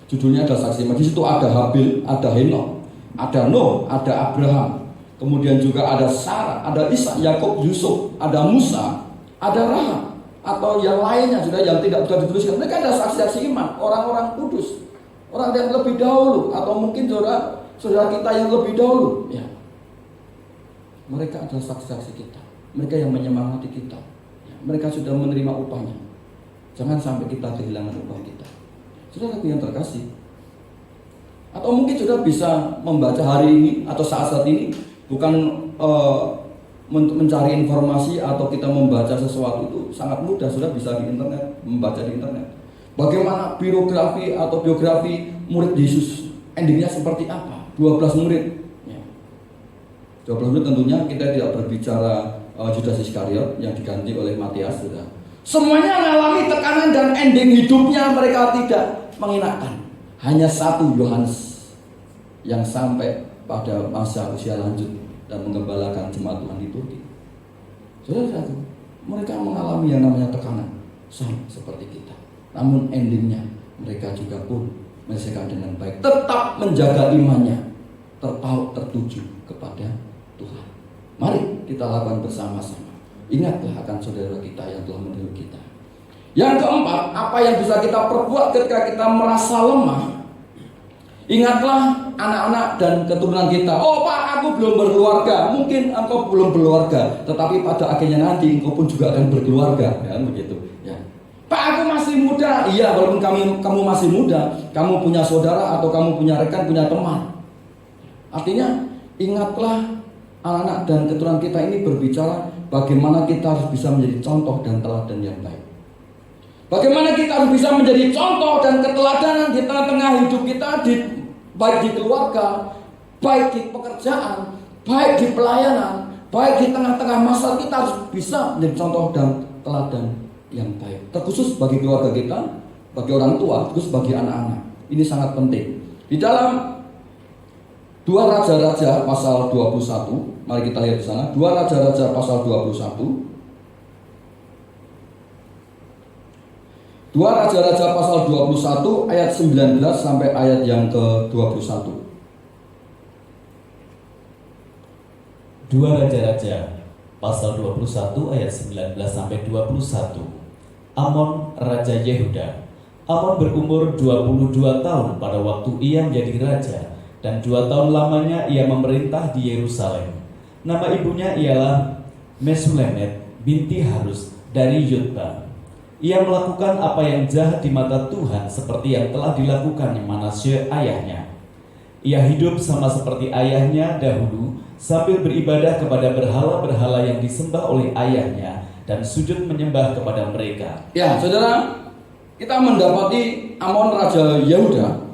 Judulnya adalah saksi iman. Di situ ada Habil, ada Henok, ada Nuh, ada Abraham. Kemudian juga ada Sarah, ada Ishak, Yakub, Yusuf, ada Musa, ada Rahab, atau yang lainnya sudah yang tidak sudah dituliskan. Mereka ada saksi-saksi iman, orang-orang kudus, orang yang lebih dahulu, atau mungkin saudara kita yang lebih dahulu. Mereka adalah saksi-saksi kita. Mereka yang menyemangati kita. Mereka sudah menerima upahnya. Jangan sampai kita kehilangan upah kita. Saudara yang terkasih, atau mungkin sudah bisa membaca hari ini atau saat-saat ini, bukan mencari informasi atau kita membaca sesuatu itu sangat mudah, sudah bisa di internet, membaca di internet. Bagaimana biografi atau biografi murid Yesus, endingnya seperti apa? 12 murid. 12 murid tentunya kita tidak berbicara Judas Iskariot yang diganti oleh Matias, sudah. Semuanya mengalami tekanan dan ending hidupnya mereka tidak mengenakan. Hanya satu, Yohanes, yang sampai pada masa usia lanjut dan menggembalakan jemaat Tuhan di Turki. Saudara, mereka mengalami yang namanya tekanan, sama seperti kita. Namun endingnya mereka juga pun menyelesaikan dengan baik, tetap menjaga imannya, terpaut tertuju kepada Tuhan. Mari kita lakukan bersama-sama. Ingatlah akan saudara kita yang telah mendahului kita. Yang keempat, apa yang bisa kita perbuat ketika kita merasa lemah? Ingatlah anak-anak dan keturunan kita. Oh Pak, aku belum berkeluarga. Mungkin engkau belum berkeluarga, tetapi pada akhirnya nanti engkau pun juga akan berkeluarga, kan begitu ya. Pak, aku masih muda. Iya, walaupun kamu masih muda, kamu punya saudara atau kamu punya rekan, punya teman. Artinya, ingatlah anak-anak dan keturunan kita ini berbicara bagaimana kita harus bisa menjadi contoh dan teladan yang baik. Bagaimana kita harus bisa menjadi contoh dan keteladanan di tengah-tengah hidup kita, baik di keluarga, baik di pekerjaan, baik di pelayanan, baik di tengah-tengah masa, kita harus bisa menjadi contoh dan teladan yang baik. Terkhusus bagi keluarga kita, bagi orang tua, terkhusus bagi anak-anak. Ini sangat penting. Di dalam 2 Raja-Raja pasal 21, mari kita lihat di sana. 2 Raja-Raja pasal 21. 2 Raja-Raja pasal 21 ayat 19 sampai ayat yang ke-21. 2 Raja-Raja pasal 21 ayat 19 sampai 21. Amon Raja Yehuda. Amon berumur 22 tahun pada waktu ia menjadi raja, dan 2 tahun lamanya ia memerintah di Yerusalem. Nama ibunya ialah Mesulemet binti Harus dari Yotba. Ia melakukan apa yang jahat di mata Tuhan seperti yang telah dilakukan Manasye ayahnya. Ia hidup sama seperti ayahnya dahulu, sambil beribadah kepada berhala-berhala yang disembah oleh ayahnya dan sujud menyembah kepada mereka. Ya, saudara, kita mendapati Amon Raja Yehuda.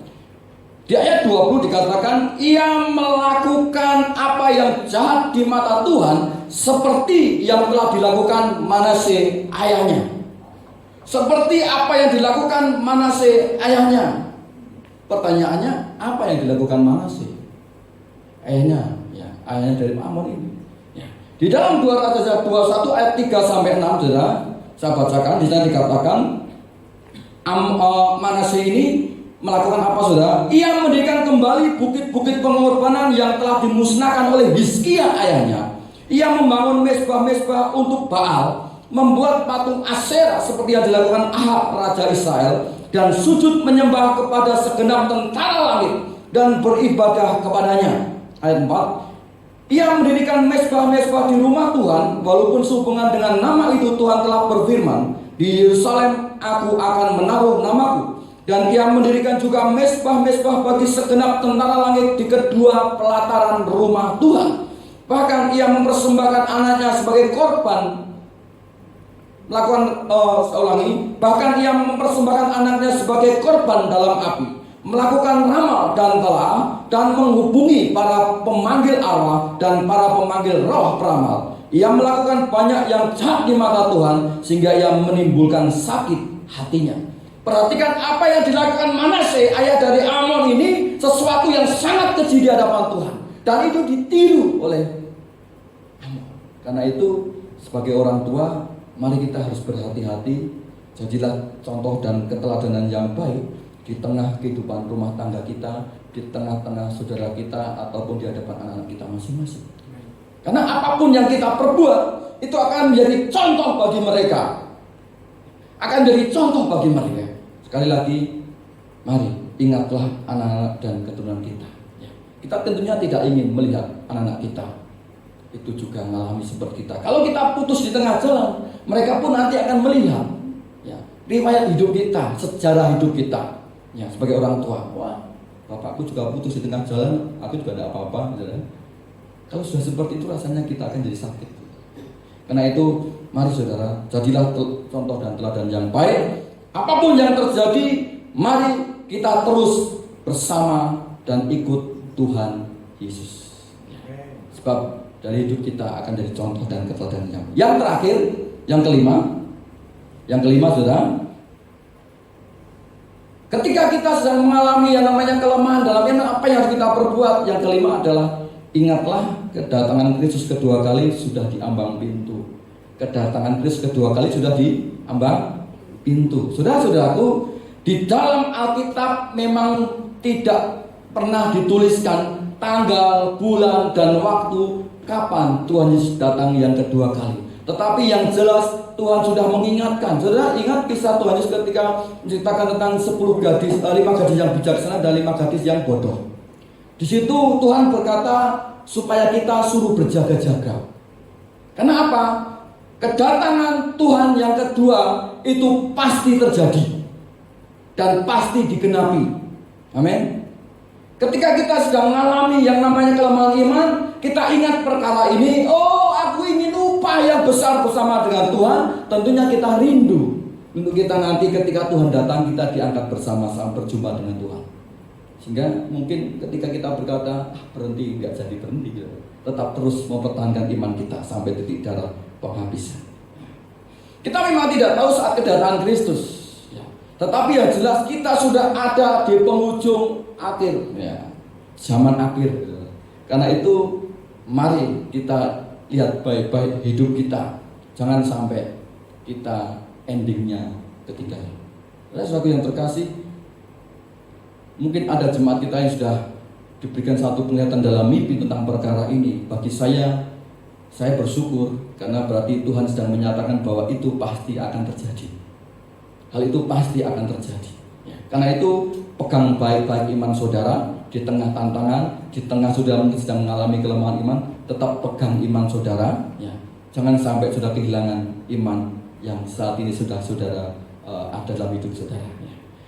Di ayat 20 dikatakan ia melakukan apa yang jahat di mata Tuhan seperti yang telah dilakukan Manasye ayahnya. Seperti apa yang dilakukan Manasye ayahnya. Pertanyaannya, apa yang dilakukan Manasye ayahnya? Ya, ayahnya dari Amon ini. Ya. Di dalam 2 Raja 21 ayat 3 sampai 6, saudara, saya bacakan. Di sana dikatakan Manasye ini melakukan apa, saudara? Ia mendirikan kembali bukit-bukit pengorbanan yang telah dimusnahkan oleh Hizkia ayahnya. Ia membangun mezbah-mezbah untuk Baal, membuat patung Asyera seperti yang dilakukan Ahab Raja Israel, dan sujud menyembah kepada segenap tentara langit dan beribadah kepadanya. Ayat 4, ia mendirikan mezbah-mezbah di rumah Tuhan, walaupun sehubungan dengan nama itu Tuhan telah berfirman, di Yerusalem aku akan menaruh namaku. Dan ia mendirikan juga mezbah-mezbah bagi segenap tentara langit di kedua pelataran rumah Tuhan. Bahkan ia mempersembahkan anaknya sebagai korban. Bahkan ia mempersembahkan anaknya sebagai korban dalam api, melakukan ramal dan telah, dan menghubungi para pemanggil arwah dan para pemanggil roh peramal. Ia melakukan banyak yang jahat di mata Tuhan, sehingga ia menimbulkan sakit hatinya. Perhatikan apa yang dilakukan Manasye ayah dari Amon ini, sesuatu yang sangat keji di hadapan Tuhan, dan itu ditiru oleh Amon. Karena itu sebagai orang tua, mari kita harus berhati-hati. Jadilah contoh dan keteladanan yang baik di tengah kehidupan rumah tangga kita, di tengah-tengah saudara kita, ataupun di hadapan anak-anak kita masing-masing. Karena apapun yang kita perbuat, itu akan menjadi contoh bagi mereka. Akan menjadi contoh bagi mereka. Sekali lagi, mari ingatlah anak-anak dan keturunan kita. Kita tentunya tidak ingin melihat anak-anak kita itu juga mengalami seperti kita. Kalau kita putus di tengah jalan, mereka pun nanti akan melihat riwayat hidup kita, sejarah hidup kita. Ya, sebagai orang tua, wah, bapakku juga putus di tengah jalan, aku juga tidak apa-apa. Kalau sudah seperti itu, rasanya kita akan jadi sakit. Karena itu, mari saudara, jadilah contoh dan teladan yang baik. Apapun yang terjadi, mari kita terus bersama dan ikut Tuhan Yesus. Sebab dari hidup kita akan jadi contoh dan keteladanan. Yang terakhir, yang kelima, saudara, ketika kita sedang mengalami yang namanya kelemahan dalam apa yang harus kita perbuat, yang kelima adalah ingatlah kedatangan Kristus kedua kali sudah diambang pintu. Kedatangan Kristus kedua kali sudah diambang pintu. Saudara-saudaraku, Di dalam Alkitab memang tidak pernah dituliskan tanggal, bulan, dan waktu kapan Tuhan Yesus datang yang kedua kali. Tetapi yang jelas Tuhan sudah mengingatkan. Saudara ingat kisah Tuhan Yesus ketika menceritakan tentang 5 gadis yang bijaksana dan 5 gadis yang bodoh. Di situ Tuhan berkata supaya kita suruh berjaga-jaga. Karena apa? Kedatangan Tuhan yang kedua itu pasti terjadi dan pasti digenapi. Amin. Ketika kita sedang mengalami yang namanya kelemahan iman, kita ingat perkara ini. Oh, aku ingin upah yang besar bersama dengan Tuhan. Tentunya kita rindu untuk kita nanti ketika Tuhan datang, kita diangkat bersama-sama berjumpa dengan Tuhan. Sehingga mungkin ketika kita berkata berhenti, nggak jadi berhenti gitu. Tetap terus mempertahankan iman kita sampai titik darah penghabisan. Kita memang tidak tahu saat kedatangan Kristus, ya. Tetapi yang jelas kita sudah ada di penghujung akhir, ya, zaman akhir. Karena itu mari kita lihat baik-baik hidup kita, jangan sampai kita endingnya ketika. Saudara yang terkasih, mungkin ada jemaat kita yang sudah diberikan satu penglihatan dalam mimpi tentang perkara ini. Bagi saya bersyukur karena berarti Tuhan sedang menyatakan bahwa itu pasti akan terjadi. Hal itu pasti akan terjadi. Karena itu pegang baik-baik iman saudara di tengah tantangan, di tengah saudara mungkin sedang mengalami kelemahan iman, tetap pegang iman saudara. Jangan sampai sudah kehilangan iman yang saat ini sudah saudara ada dalam hidup saudara.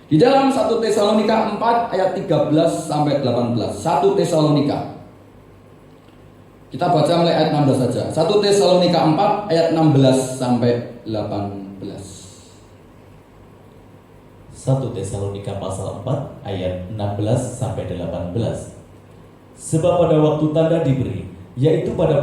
Di dalam 1 Tesalonika 4 ayat 13 sampai 18. 1 Tesalonika. Kita baca mulai ayat 16 saja. 1 Tesalonika 4 ayat 16 sampai 18. 1 Tesalonika pasal 4 ayat 16 sampai 18. Sebab pada waktu tanda diberi, yaitu pada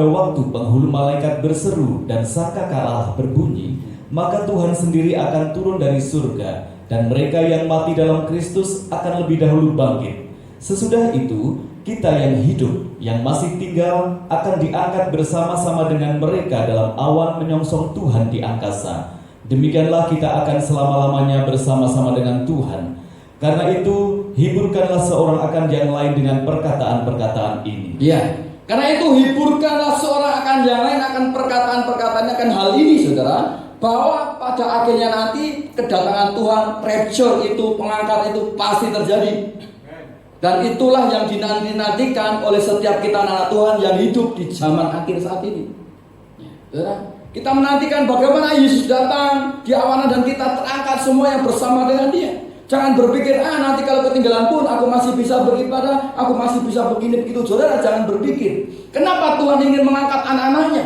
waktu penghulu malaikat berseru dan sangkakala Allah berbunyi, maka Tuhan sendiri akan turun dari surga, dan mereka yang mati dalam Kristus akan lebih dahulu bangkit. Sesudah itu, kita yang hidup, yang masih tinggal, akan diangkat bersama-sama dengan mereka dalam awan menyongsong Tuhan di angkasa. Demikianlah kita akan selama-lamanya bersama-sama dengan Tuhan. Karena itu, hiburkanlah seorang akan yang lain dengan perkataan-perkataan ini. Ya, karena itu hiburkanlah seorang akan yang lain akan perkataan-perkataannya akan hal ini, saudara. Bahwa pada akhirnya nanti kedatangan Tuhan, rapture itu, pengangkatan itu pasti terjadi. Dan itulah yang dinanti-nantikan oleh setiap kita anak Tuhan yang hidup di zaman akhir saat ini. Kita menantikan bagaimana Yesus datang di awanan dan kita terangkat semua yang bersama dengan Dia. Jangan berpikir, nanti kalau ketinggalan pun aku masih bisa beribadah, aku masih bisa begini begitu. Saudara, jangan berpikir. Kenapa Tuhan ingin mengangkat anak-anaknya?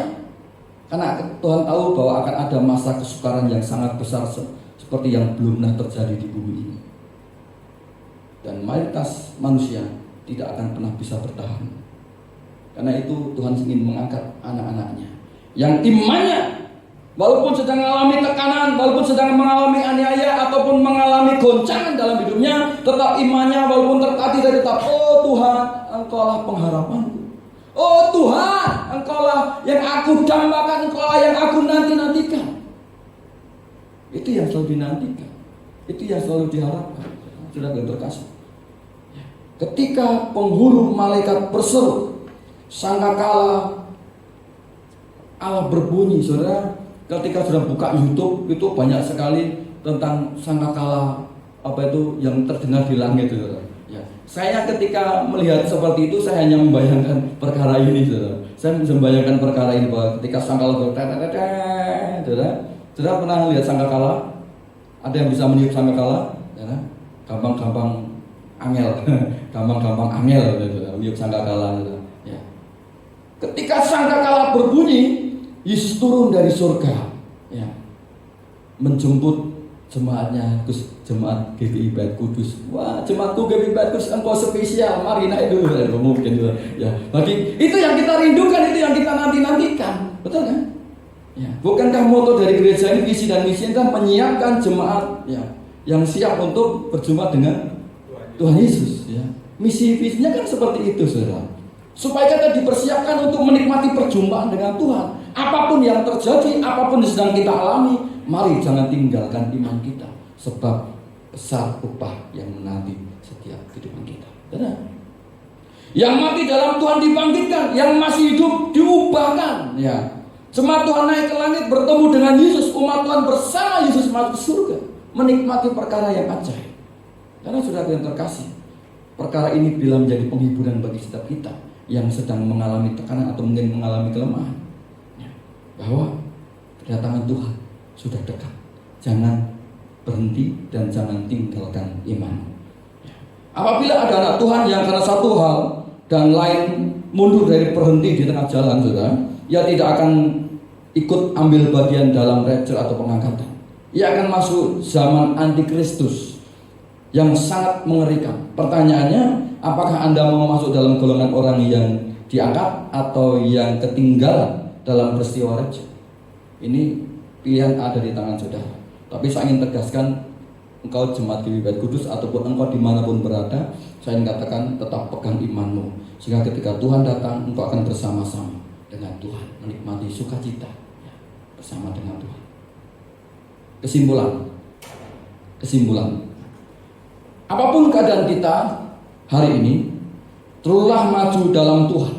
Karena Tuhan tahu bahwa akan ada masa kesukaran yang sangat besar seperti yang belum pernah terjadi di bumi ini. Dan mayoritas manusia tidak akan pernah bisa bertahan. Karena itu Tuhan ingin mengangkat anak-anaknya yang imannya walaupun sedang mengalami tekanan, walaupun sedang mengalami aniaya ataupun mengalami goncangan dalam hidupnya, tetap imannya walaupun tertatih dan tetap, oh Tuhan, Engkaulah pengharapanku. Oh Tuhan, Engkaulah yang aku dambakan, Engkaulah yang aku nanti-nantikan. Itu yang selalu dinantikan, itu yang selalu diharapkan. Sudah yang terkasih, ketika penghulu malaikat berseru, sangkakala Allah berbunyi, saudara. Ketika sudah buka YouTube, itu banyak sekali tentang sangkakala apa itu yang terdengar di langit, saudara. Saya ketika melihat seperti itu, saya hanya membayangkan perkara ini, saudara. Saya bisa membayangkan perkara ini bahwa ketika sangkakala saudara pernah lihat sangkakala? Ada yang bisa meniup sangkakala? Gampang-gampang angel, gampang-gampang angel, meniup sangkakala. Ya. Ketika sangkakala berbunyi, Yesus turun dari surga, ya, menjemput jemaatnya, jemaat GBI Bait Kudus. Wah, jemaatku GBI Bait Kudus, engkau spesial, mari naik dulu, mungkin ya. Bagi itu yang kita rindukan, itu yang kita nanti-nantikan, betul kan? Ya. Bukankah moto dari gereja ini, visi dan misi kan menyiapkan jemaat, ya, yang siap untuk berjumpa dengan Tuhan Yesus, ya. Misi-visinya kan seperti itu, saudara. Supaya kita dipersiapkan untuk menikmati perjumpaan dengan Tuhan. Apapun yang terjadi, apapun yang sedang kita alami, mari jangan tinggalkan iman kita. Sebab besar upah yang menanti setiap kehidupan kita. Benar. Yang mati dalam Tuhan dibangkitkan, yang masih hidup diubahkan. Ya, jemaat Tuhan naik ke langit bertemu dengan Yesus, umat Tuhan bersama Yesus masuk ke surga, menikmati perkara yang ajaib. Karena saudara yang terkasih, perkara ini bila menjadi penghiburan bagi setiap kita yang sedang mengalami tekanan atau mungkin mengalami kelemahan, ya, bahwa kedatangan Tuhan sudah dekat. Jangan berhenti dan jangan tinggalkan iman. Ya. Apabila ada anak Tuhan yang karena satu hal dan lain mundur dari berhenti di tengah jalan, saudara, ia tidak akan ikut ambil bagian dalam rapture atau pengangkatan. Ia akan masuk zaman antikristus yang sangat mengerikan. Pertanyaannya, apakah Anda mau masuk dalam golongan orang yang diangkat atau yang ketinggalan dalam peristiwa rapture? Ini pilihan ada di tangan saudara. Tapi saya ingin tegaskan, engkau jemaat GBI Kudus ataupun engkau dimanapun berada, saya ingin katakan tetap pegang imanmu, sehingga ketika Tuhan datang, engkau akan bersama-sama dengan Tuhan, menikmati sukacita ya, bersama dengan Tuhan. Kesimpulan, apapun keadaan kita hari ini, teruslah maju dalam Tuhan,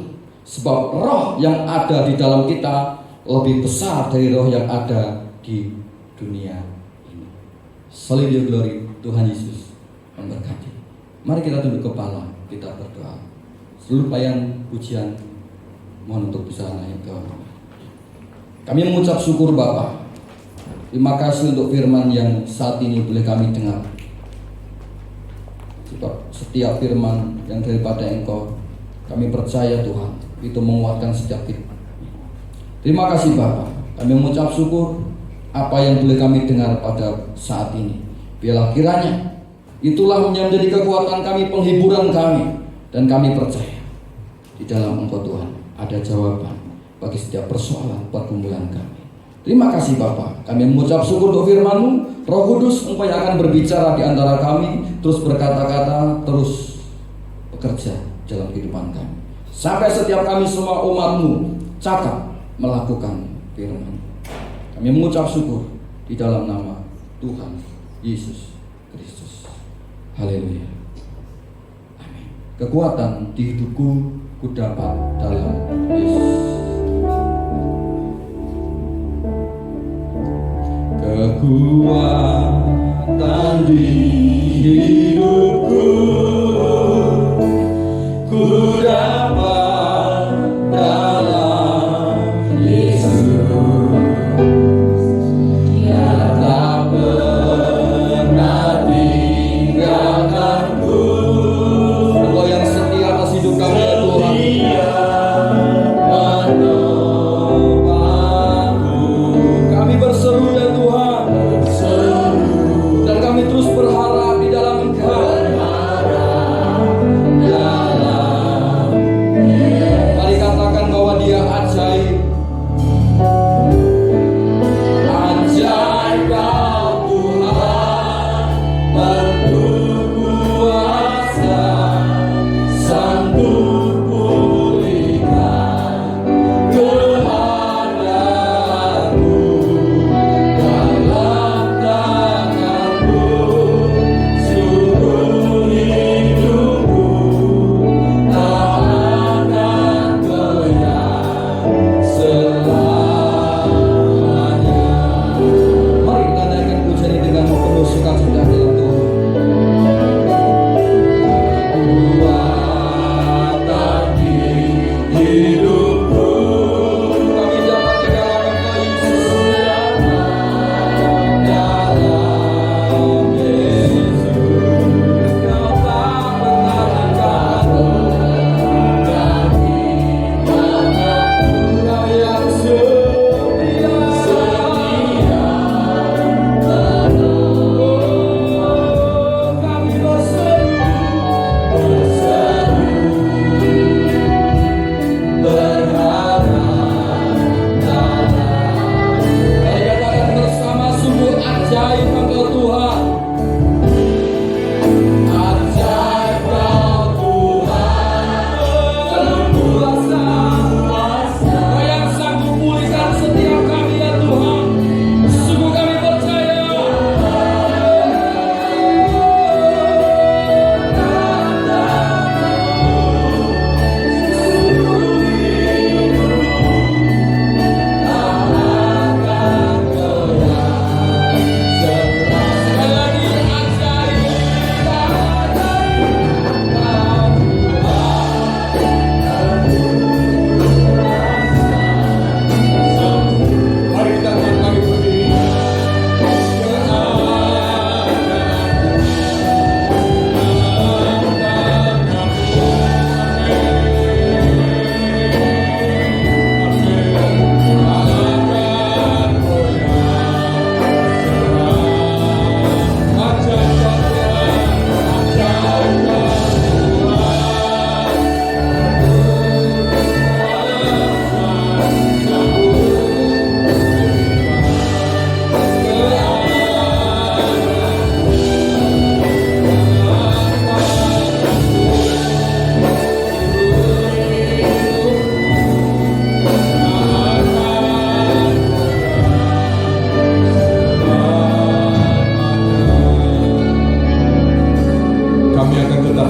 sebab roh yang ada di dalam kita lebih besar dari roh yang ada di dunia ini. Haleluya, glory, Tuhan Yesus memberkati. Mari kita tunduk kepala, kita berdoa. Seluruh pelayan pujian mohon untuk bisa naik ke. Kami mengucap syukur Bapa. Terima kasih untuk firman yang saat ini boleh kami dengar. Sebab setiap firman yang daripada Engkau, kami percaya Tuhan, itu menguatkan setiap kita. Terima kasih Bapa. Kami mengucap syukur apa yang boleh kami dengar pada saat ini. Biarlah kiranya itulah menjadi kekuatan kami, penghiburan kami, dan kami percaya di dalam Engkau Tuhan ada jawaban bagi setiap persoalan pergumulan kami. Terima kasih Bapa. Kami mengucap syukur untuk firman-Mu. Roh Kudus, Engkau yang akan berbicara di antara kami, terus berkata-kata, terus bekerja dalam kehidupan kami. Sampai setiap kami semua umat-Mu cakap melakukan firman. Kami mengucap syukur di dalam nama Tuhan Yesus Kristus. Haleluya. Amin. Kekuatan di hidupku ku dapat dalam Yesus. Kekuatan di hidupku ku dapat dalam Yesus. Dia tak pernah tinggalkanku. Engkau yang setia atas hidup kami ya Tuhan. Kami berseru ya Tuhan, dan kami terus berharap di dalam Engkau.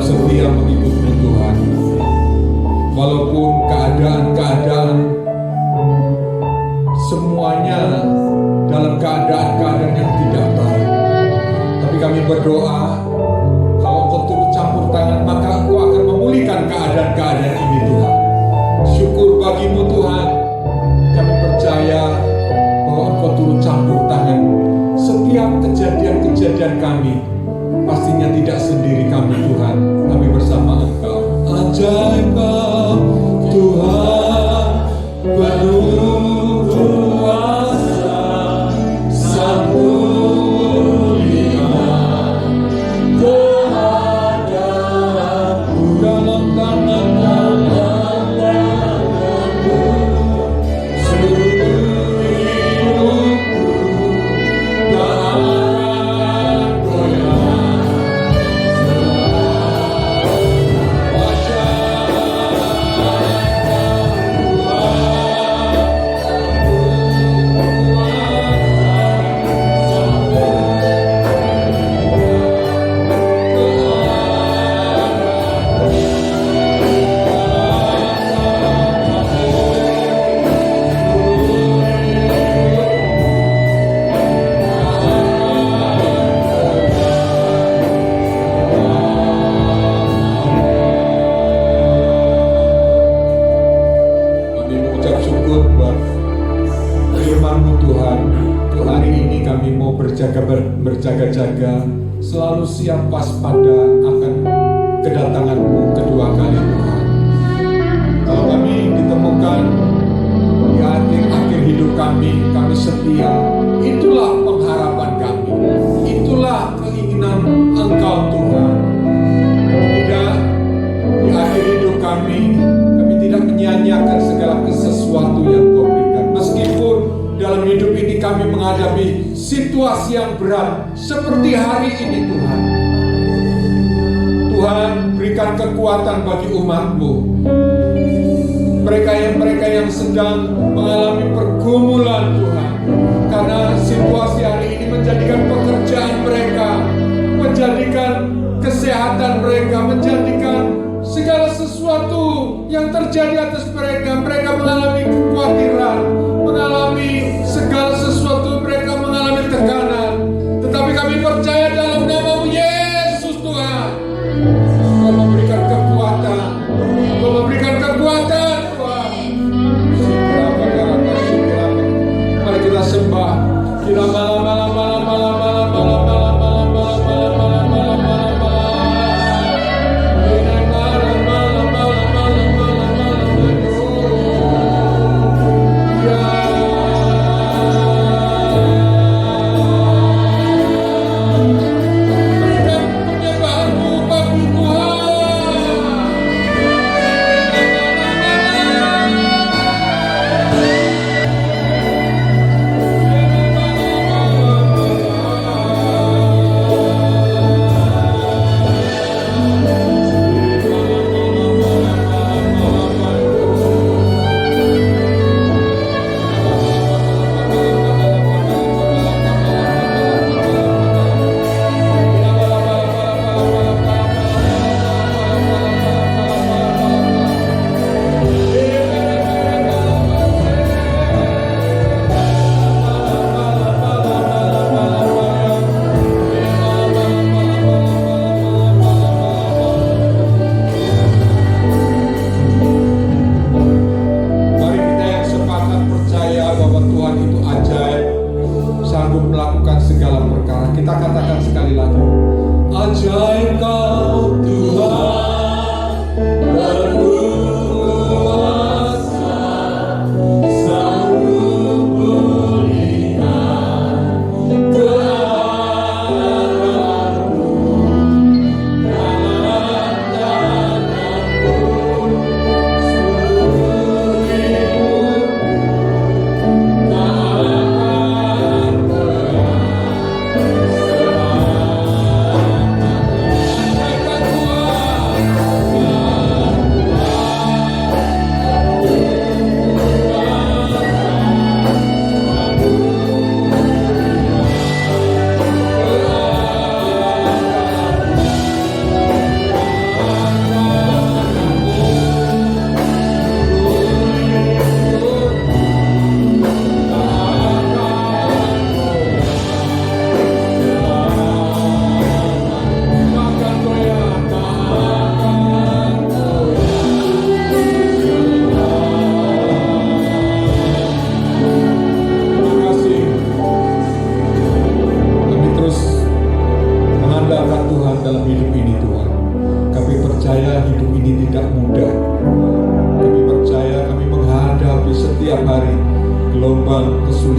setia mengikuti Tuhan. Walaupun keadaan-keadaan semuanya dalam keadaan-keadaan yang tidak baik, tapi kami berdoa, kalau Engkau turut campur tangan, maka Engkau akan memulihkan keadaan-keadaan ini Tuhan. Syukur bagimu Tuhan. Kami percaya bahwa Engkau turut campur tangan setiap kejadian-kejadian kami. Pastinya tidak sendiri kami Tuhan, tapi bersama Engkau. Ajaib Kau Tuhan, penuh kuasa, Sang Mulia, terhadapku dalam tangan-Mu, seluruh hidupku tak akan goyah. Kami mengucap syukur buat firman-Mu Tuhan. Untuk hari ini kami mau berjaga-jaga, selalu siap waspada akan kedatangan-Mu kedua kali Tuhan. Kalau kami ditemukan di akhir hidup kami setia, itulah pengharapan kami, itulah keinginan Engkau Tuhan. Tidak di akhir hidup kami tidak menyanyiakan segala sesuatu yang Kau berikan. Meskipun dalam hidup ini kami menghadapi situasi yang berat seperti hari ini Tuhan. Tuhan, berikan kekuatan bagi umat-Mu. Mereka yang sedang mengalami pergumulan Tuhan. Karena situasi hari ini menjadikan pekerjaan mereka, menjadikan kesehatan mereka, menjadikan segala sesuatu yang terjadi atas mereka. Mereka mengalami kekhawatiran, mengalami segala sesuatu, mereka mengalami tekanan. Tetapi kami percaya dalam nama-Mu Yesus Tuhan, Kau memberikan kekuatan, Kau memberikan kekuatan Tuhan. Mari kita sembah. Kita malam. Tuhan.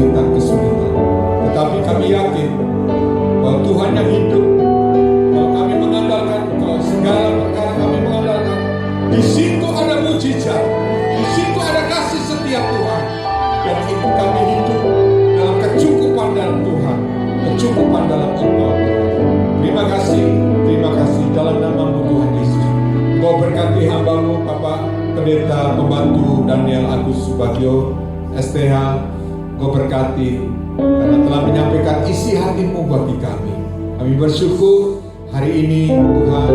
kesulitan. Tetapi kami yakin bahwa Tuhan yang hidup. Kalau kami mengandalkan Engkau, segala perkara kami mengandalkan, di situ ada mujizat, di situ ada kasih setia Tuhan, dan itu kami hidup dalam kecukupan dalam Tuhan, kecukupan dalam Engkau. Terima kasih dalam nama-Mu Tuhan Yesus. Engkau berkati hamba-Mu Bapak Pendeta Pembantu Daniel Agus Subagio STH. Engkau berkati karena telah menyampaikan isi hati-Mu bagi kami. Kami bersyukur hari ini Tuhan,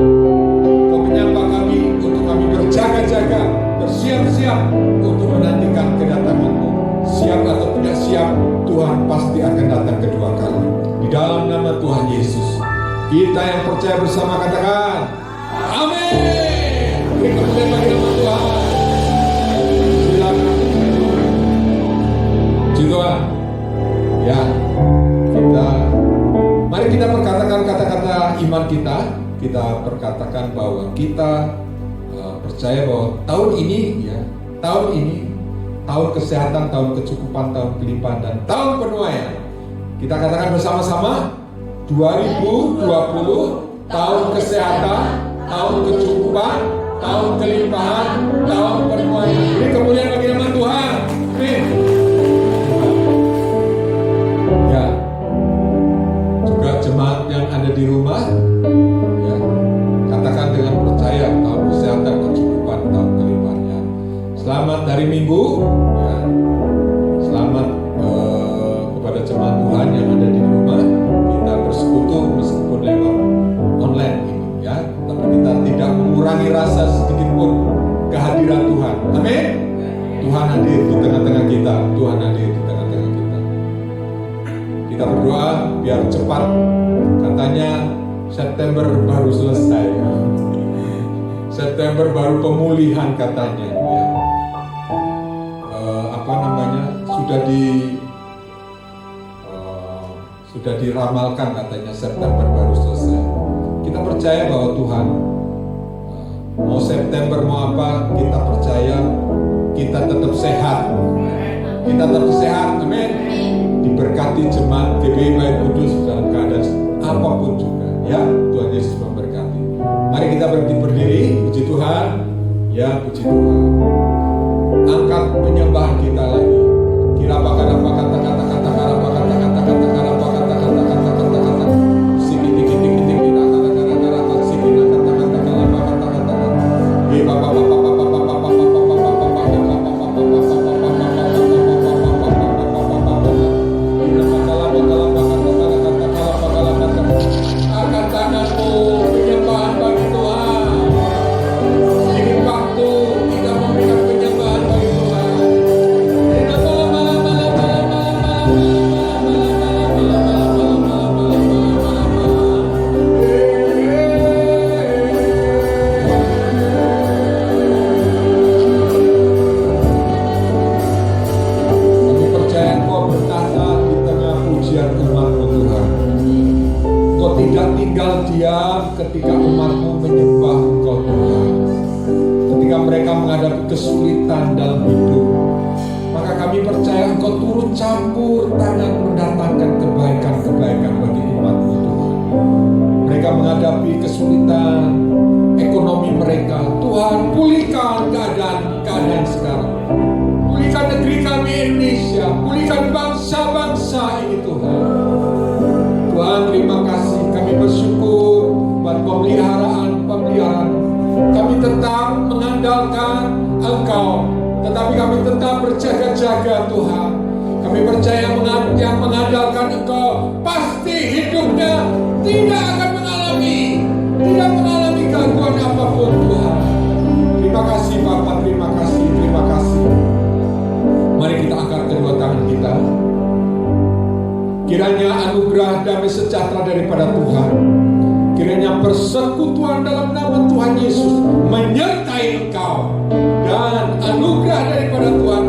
Engkau menyapa kami untuk kami berjaga-jaga, bersiap-siap untuk menantikan kedatangan-Mu. Siap atau tidak siap, Tuhan pasti akan datang kedua kali. Di dalam nama Tuhan Yesus, kita yang percaya bersama katakan amin. Beri kemuliaan bagi nama Tuhan. Silakan. Puji Tuhan. Ya, mari kita perkatakan kata-kata iman kita. Kita perkatakan bahwa kita percaya bahwa tahun ini, tahun kesehatan, tahun kecukupan, tahun kelimpahan, dan tahun penuaian. Kita katakan bersama-sama 2020 tahun kesehatan, tahun kecukupan, tahun kelimpahan, tahun penuaian. Beri kemuliaan bagi nama Tuhan. Amin. Ya, juga jemaat yang ada di rumah, ya, katakan dengan percaya tahun kesehatan, kecukupan, tahun kelimpahannya. Selamat hari Minggu, ya. Selamat kepada jemaat Tuhan yang ada di rumah. Kita bersekutu meskipun lewat online ini, ya. Tapi kita tidak mengurangi rasa sedikit pun kehadiran Tuhan. Amin. Tuhan hadir di tengah-tengah kita. Tuhan hadir di tengah-tengah kita. Kita berdoa biar cepat. Katanya September baru selesai. September baru pemulihan katanya. Ya. Sudah diramalkan katanya September baru selesai. Kita percaya bahwa Tuhan mau September mau apa, kita percaya kita tetap sehat. Kita tetap sehat, amin. Diberkati jemaat GBI Baik Kudus dalam keadaan apapun juga, ya. Tuhan Yesus memberkati. Mari kita berdiri, puji Tuhan, ya, puji Tuhan. Angkat penyembah kita lagi. Kira apa kata-kata ketika umatmu menyembah Engkau Tuhan, ketika mereka menghadapi kesulitan dalam hidup, maka kami percaya Engkau turut campur tangan mendatangkan kebaikan-kebaikan bagi umatmu Tuhan. Mereka menghadapi kesulitan ekonomi mereka, Tuhan pulihkan keadaan sekarang, pulihkan negeri kami Indonesia, pulihkan bangsa-bangsa ini Tuhan. Tuhan terima kasih, kami bersyukur buat pemeliharaan. Kami tetap mengandalkan Engkau, tetapi kami tetap berjaga-jaga Tuhan. Kami percaya yang mengandalkan Engkau pasti hidupnya tidak akan mengalami gangguan apapun Tuhan. Terima kasih Bapak, terima kasih. Mari kita angkat kedua tangan kita. Kiranya anugerah damai sejahtera daripada Tuhan, kiranya persekutuan dalam nama Tuhan Yesus menyertai engkau, dan anugerah daripada Tuhan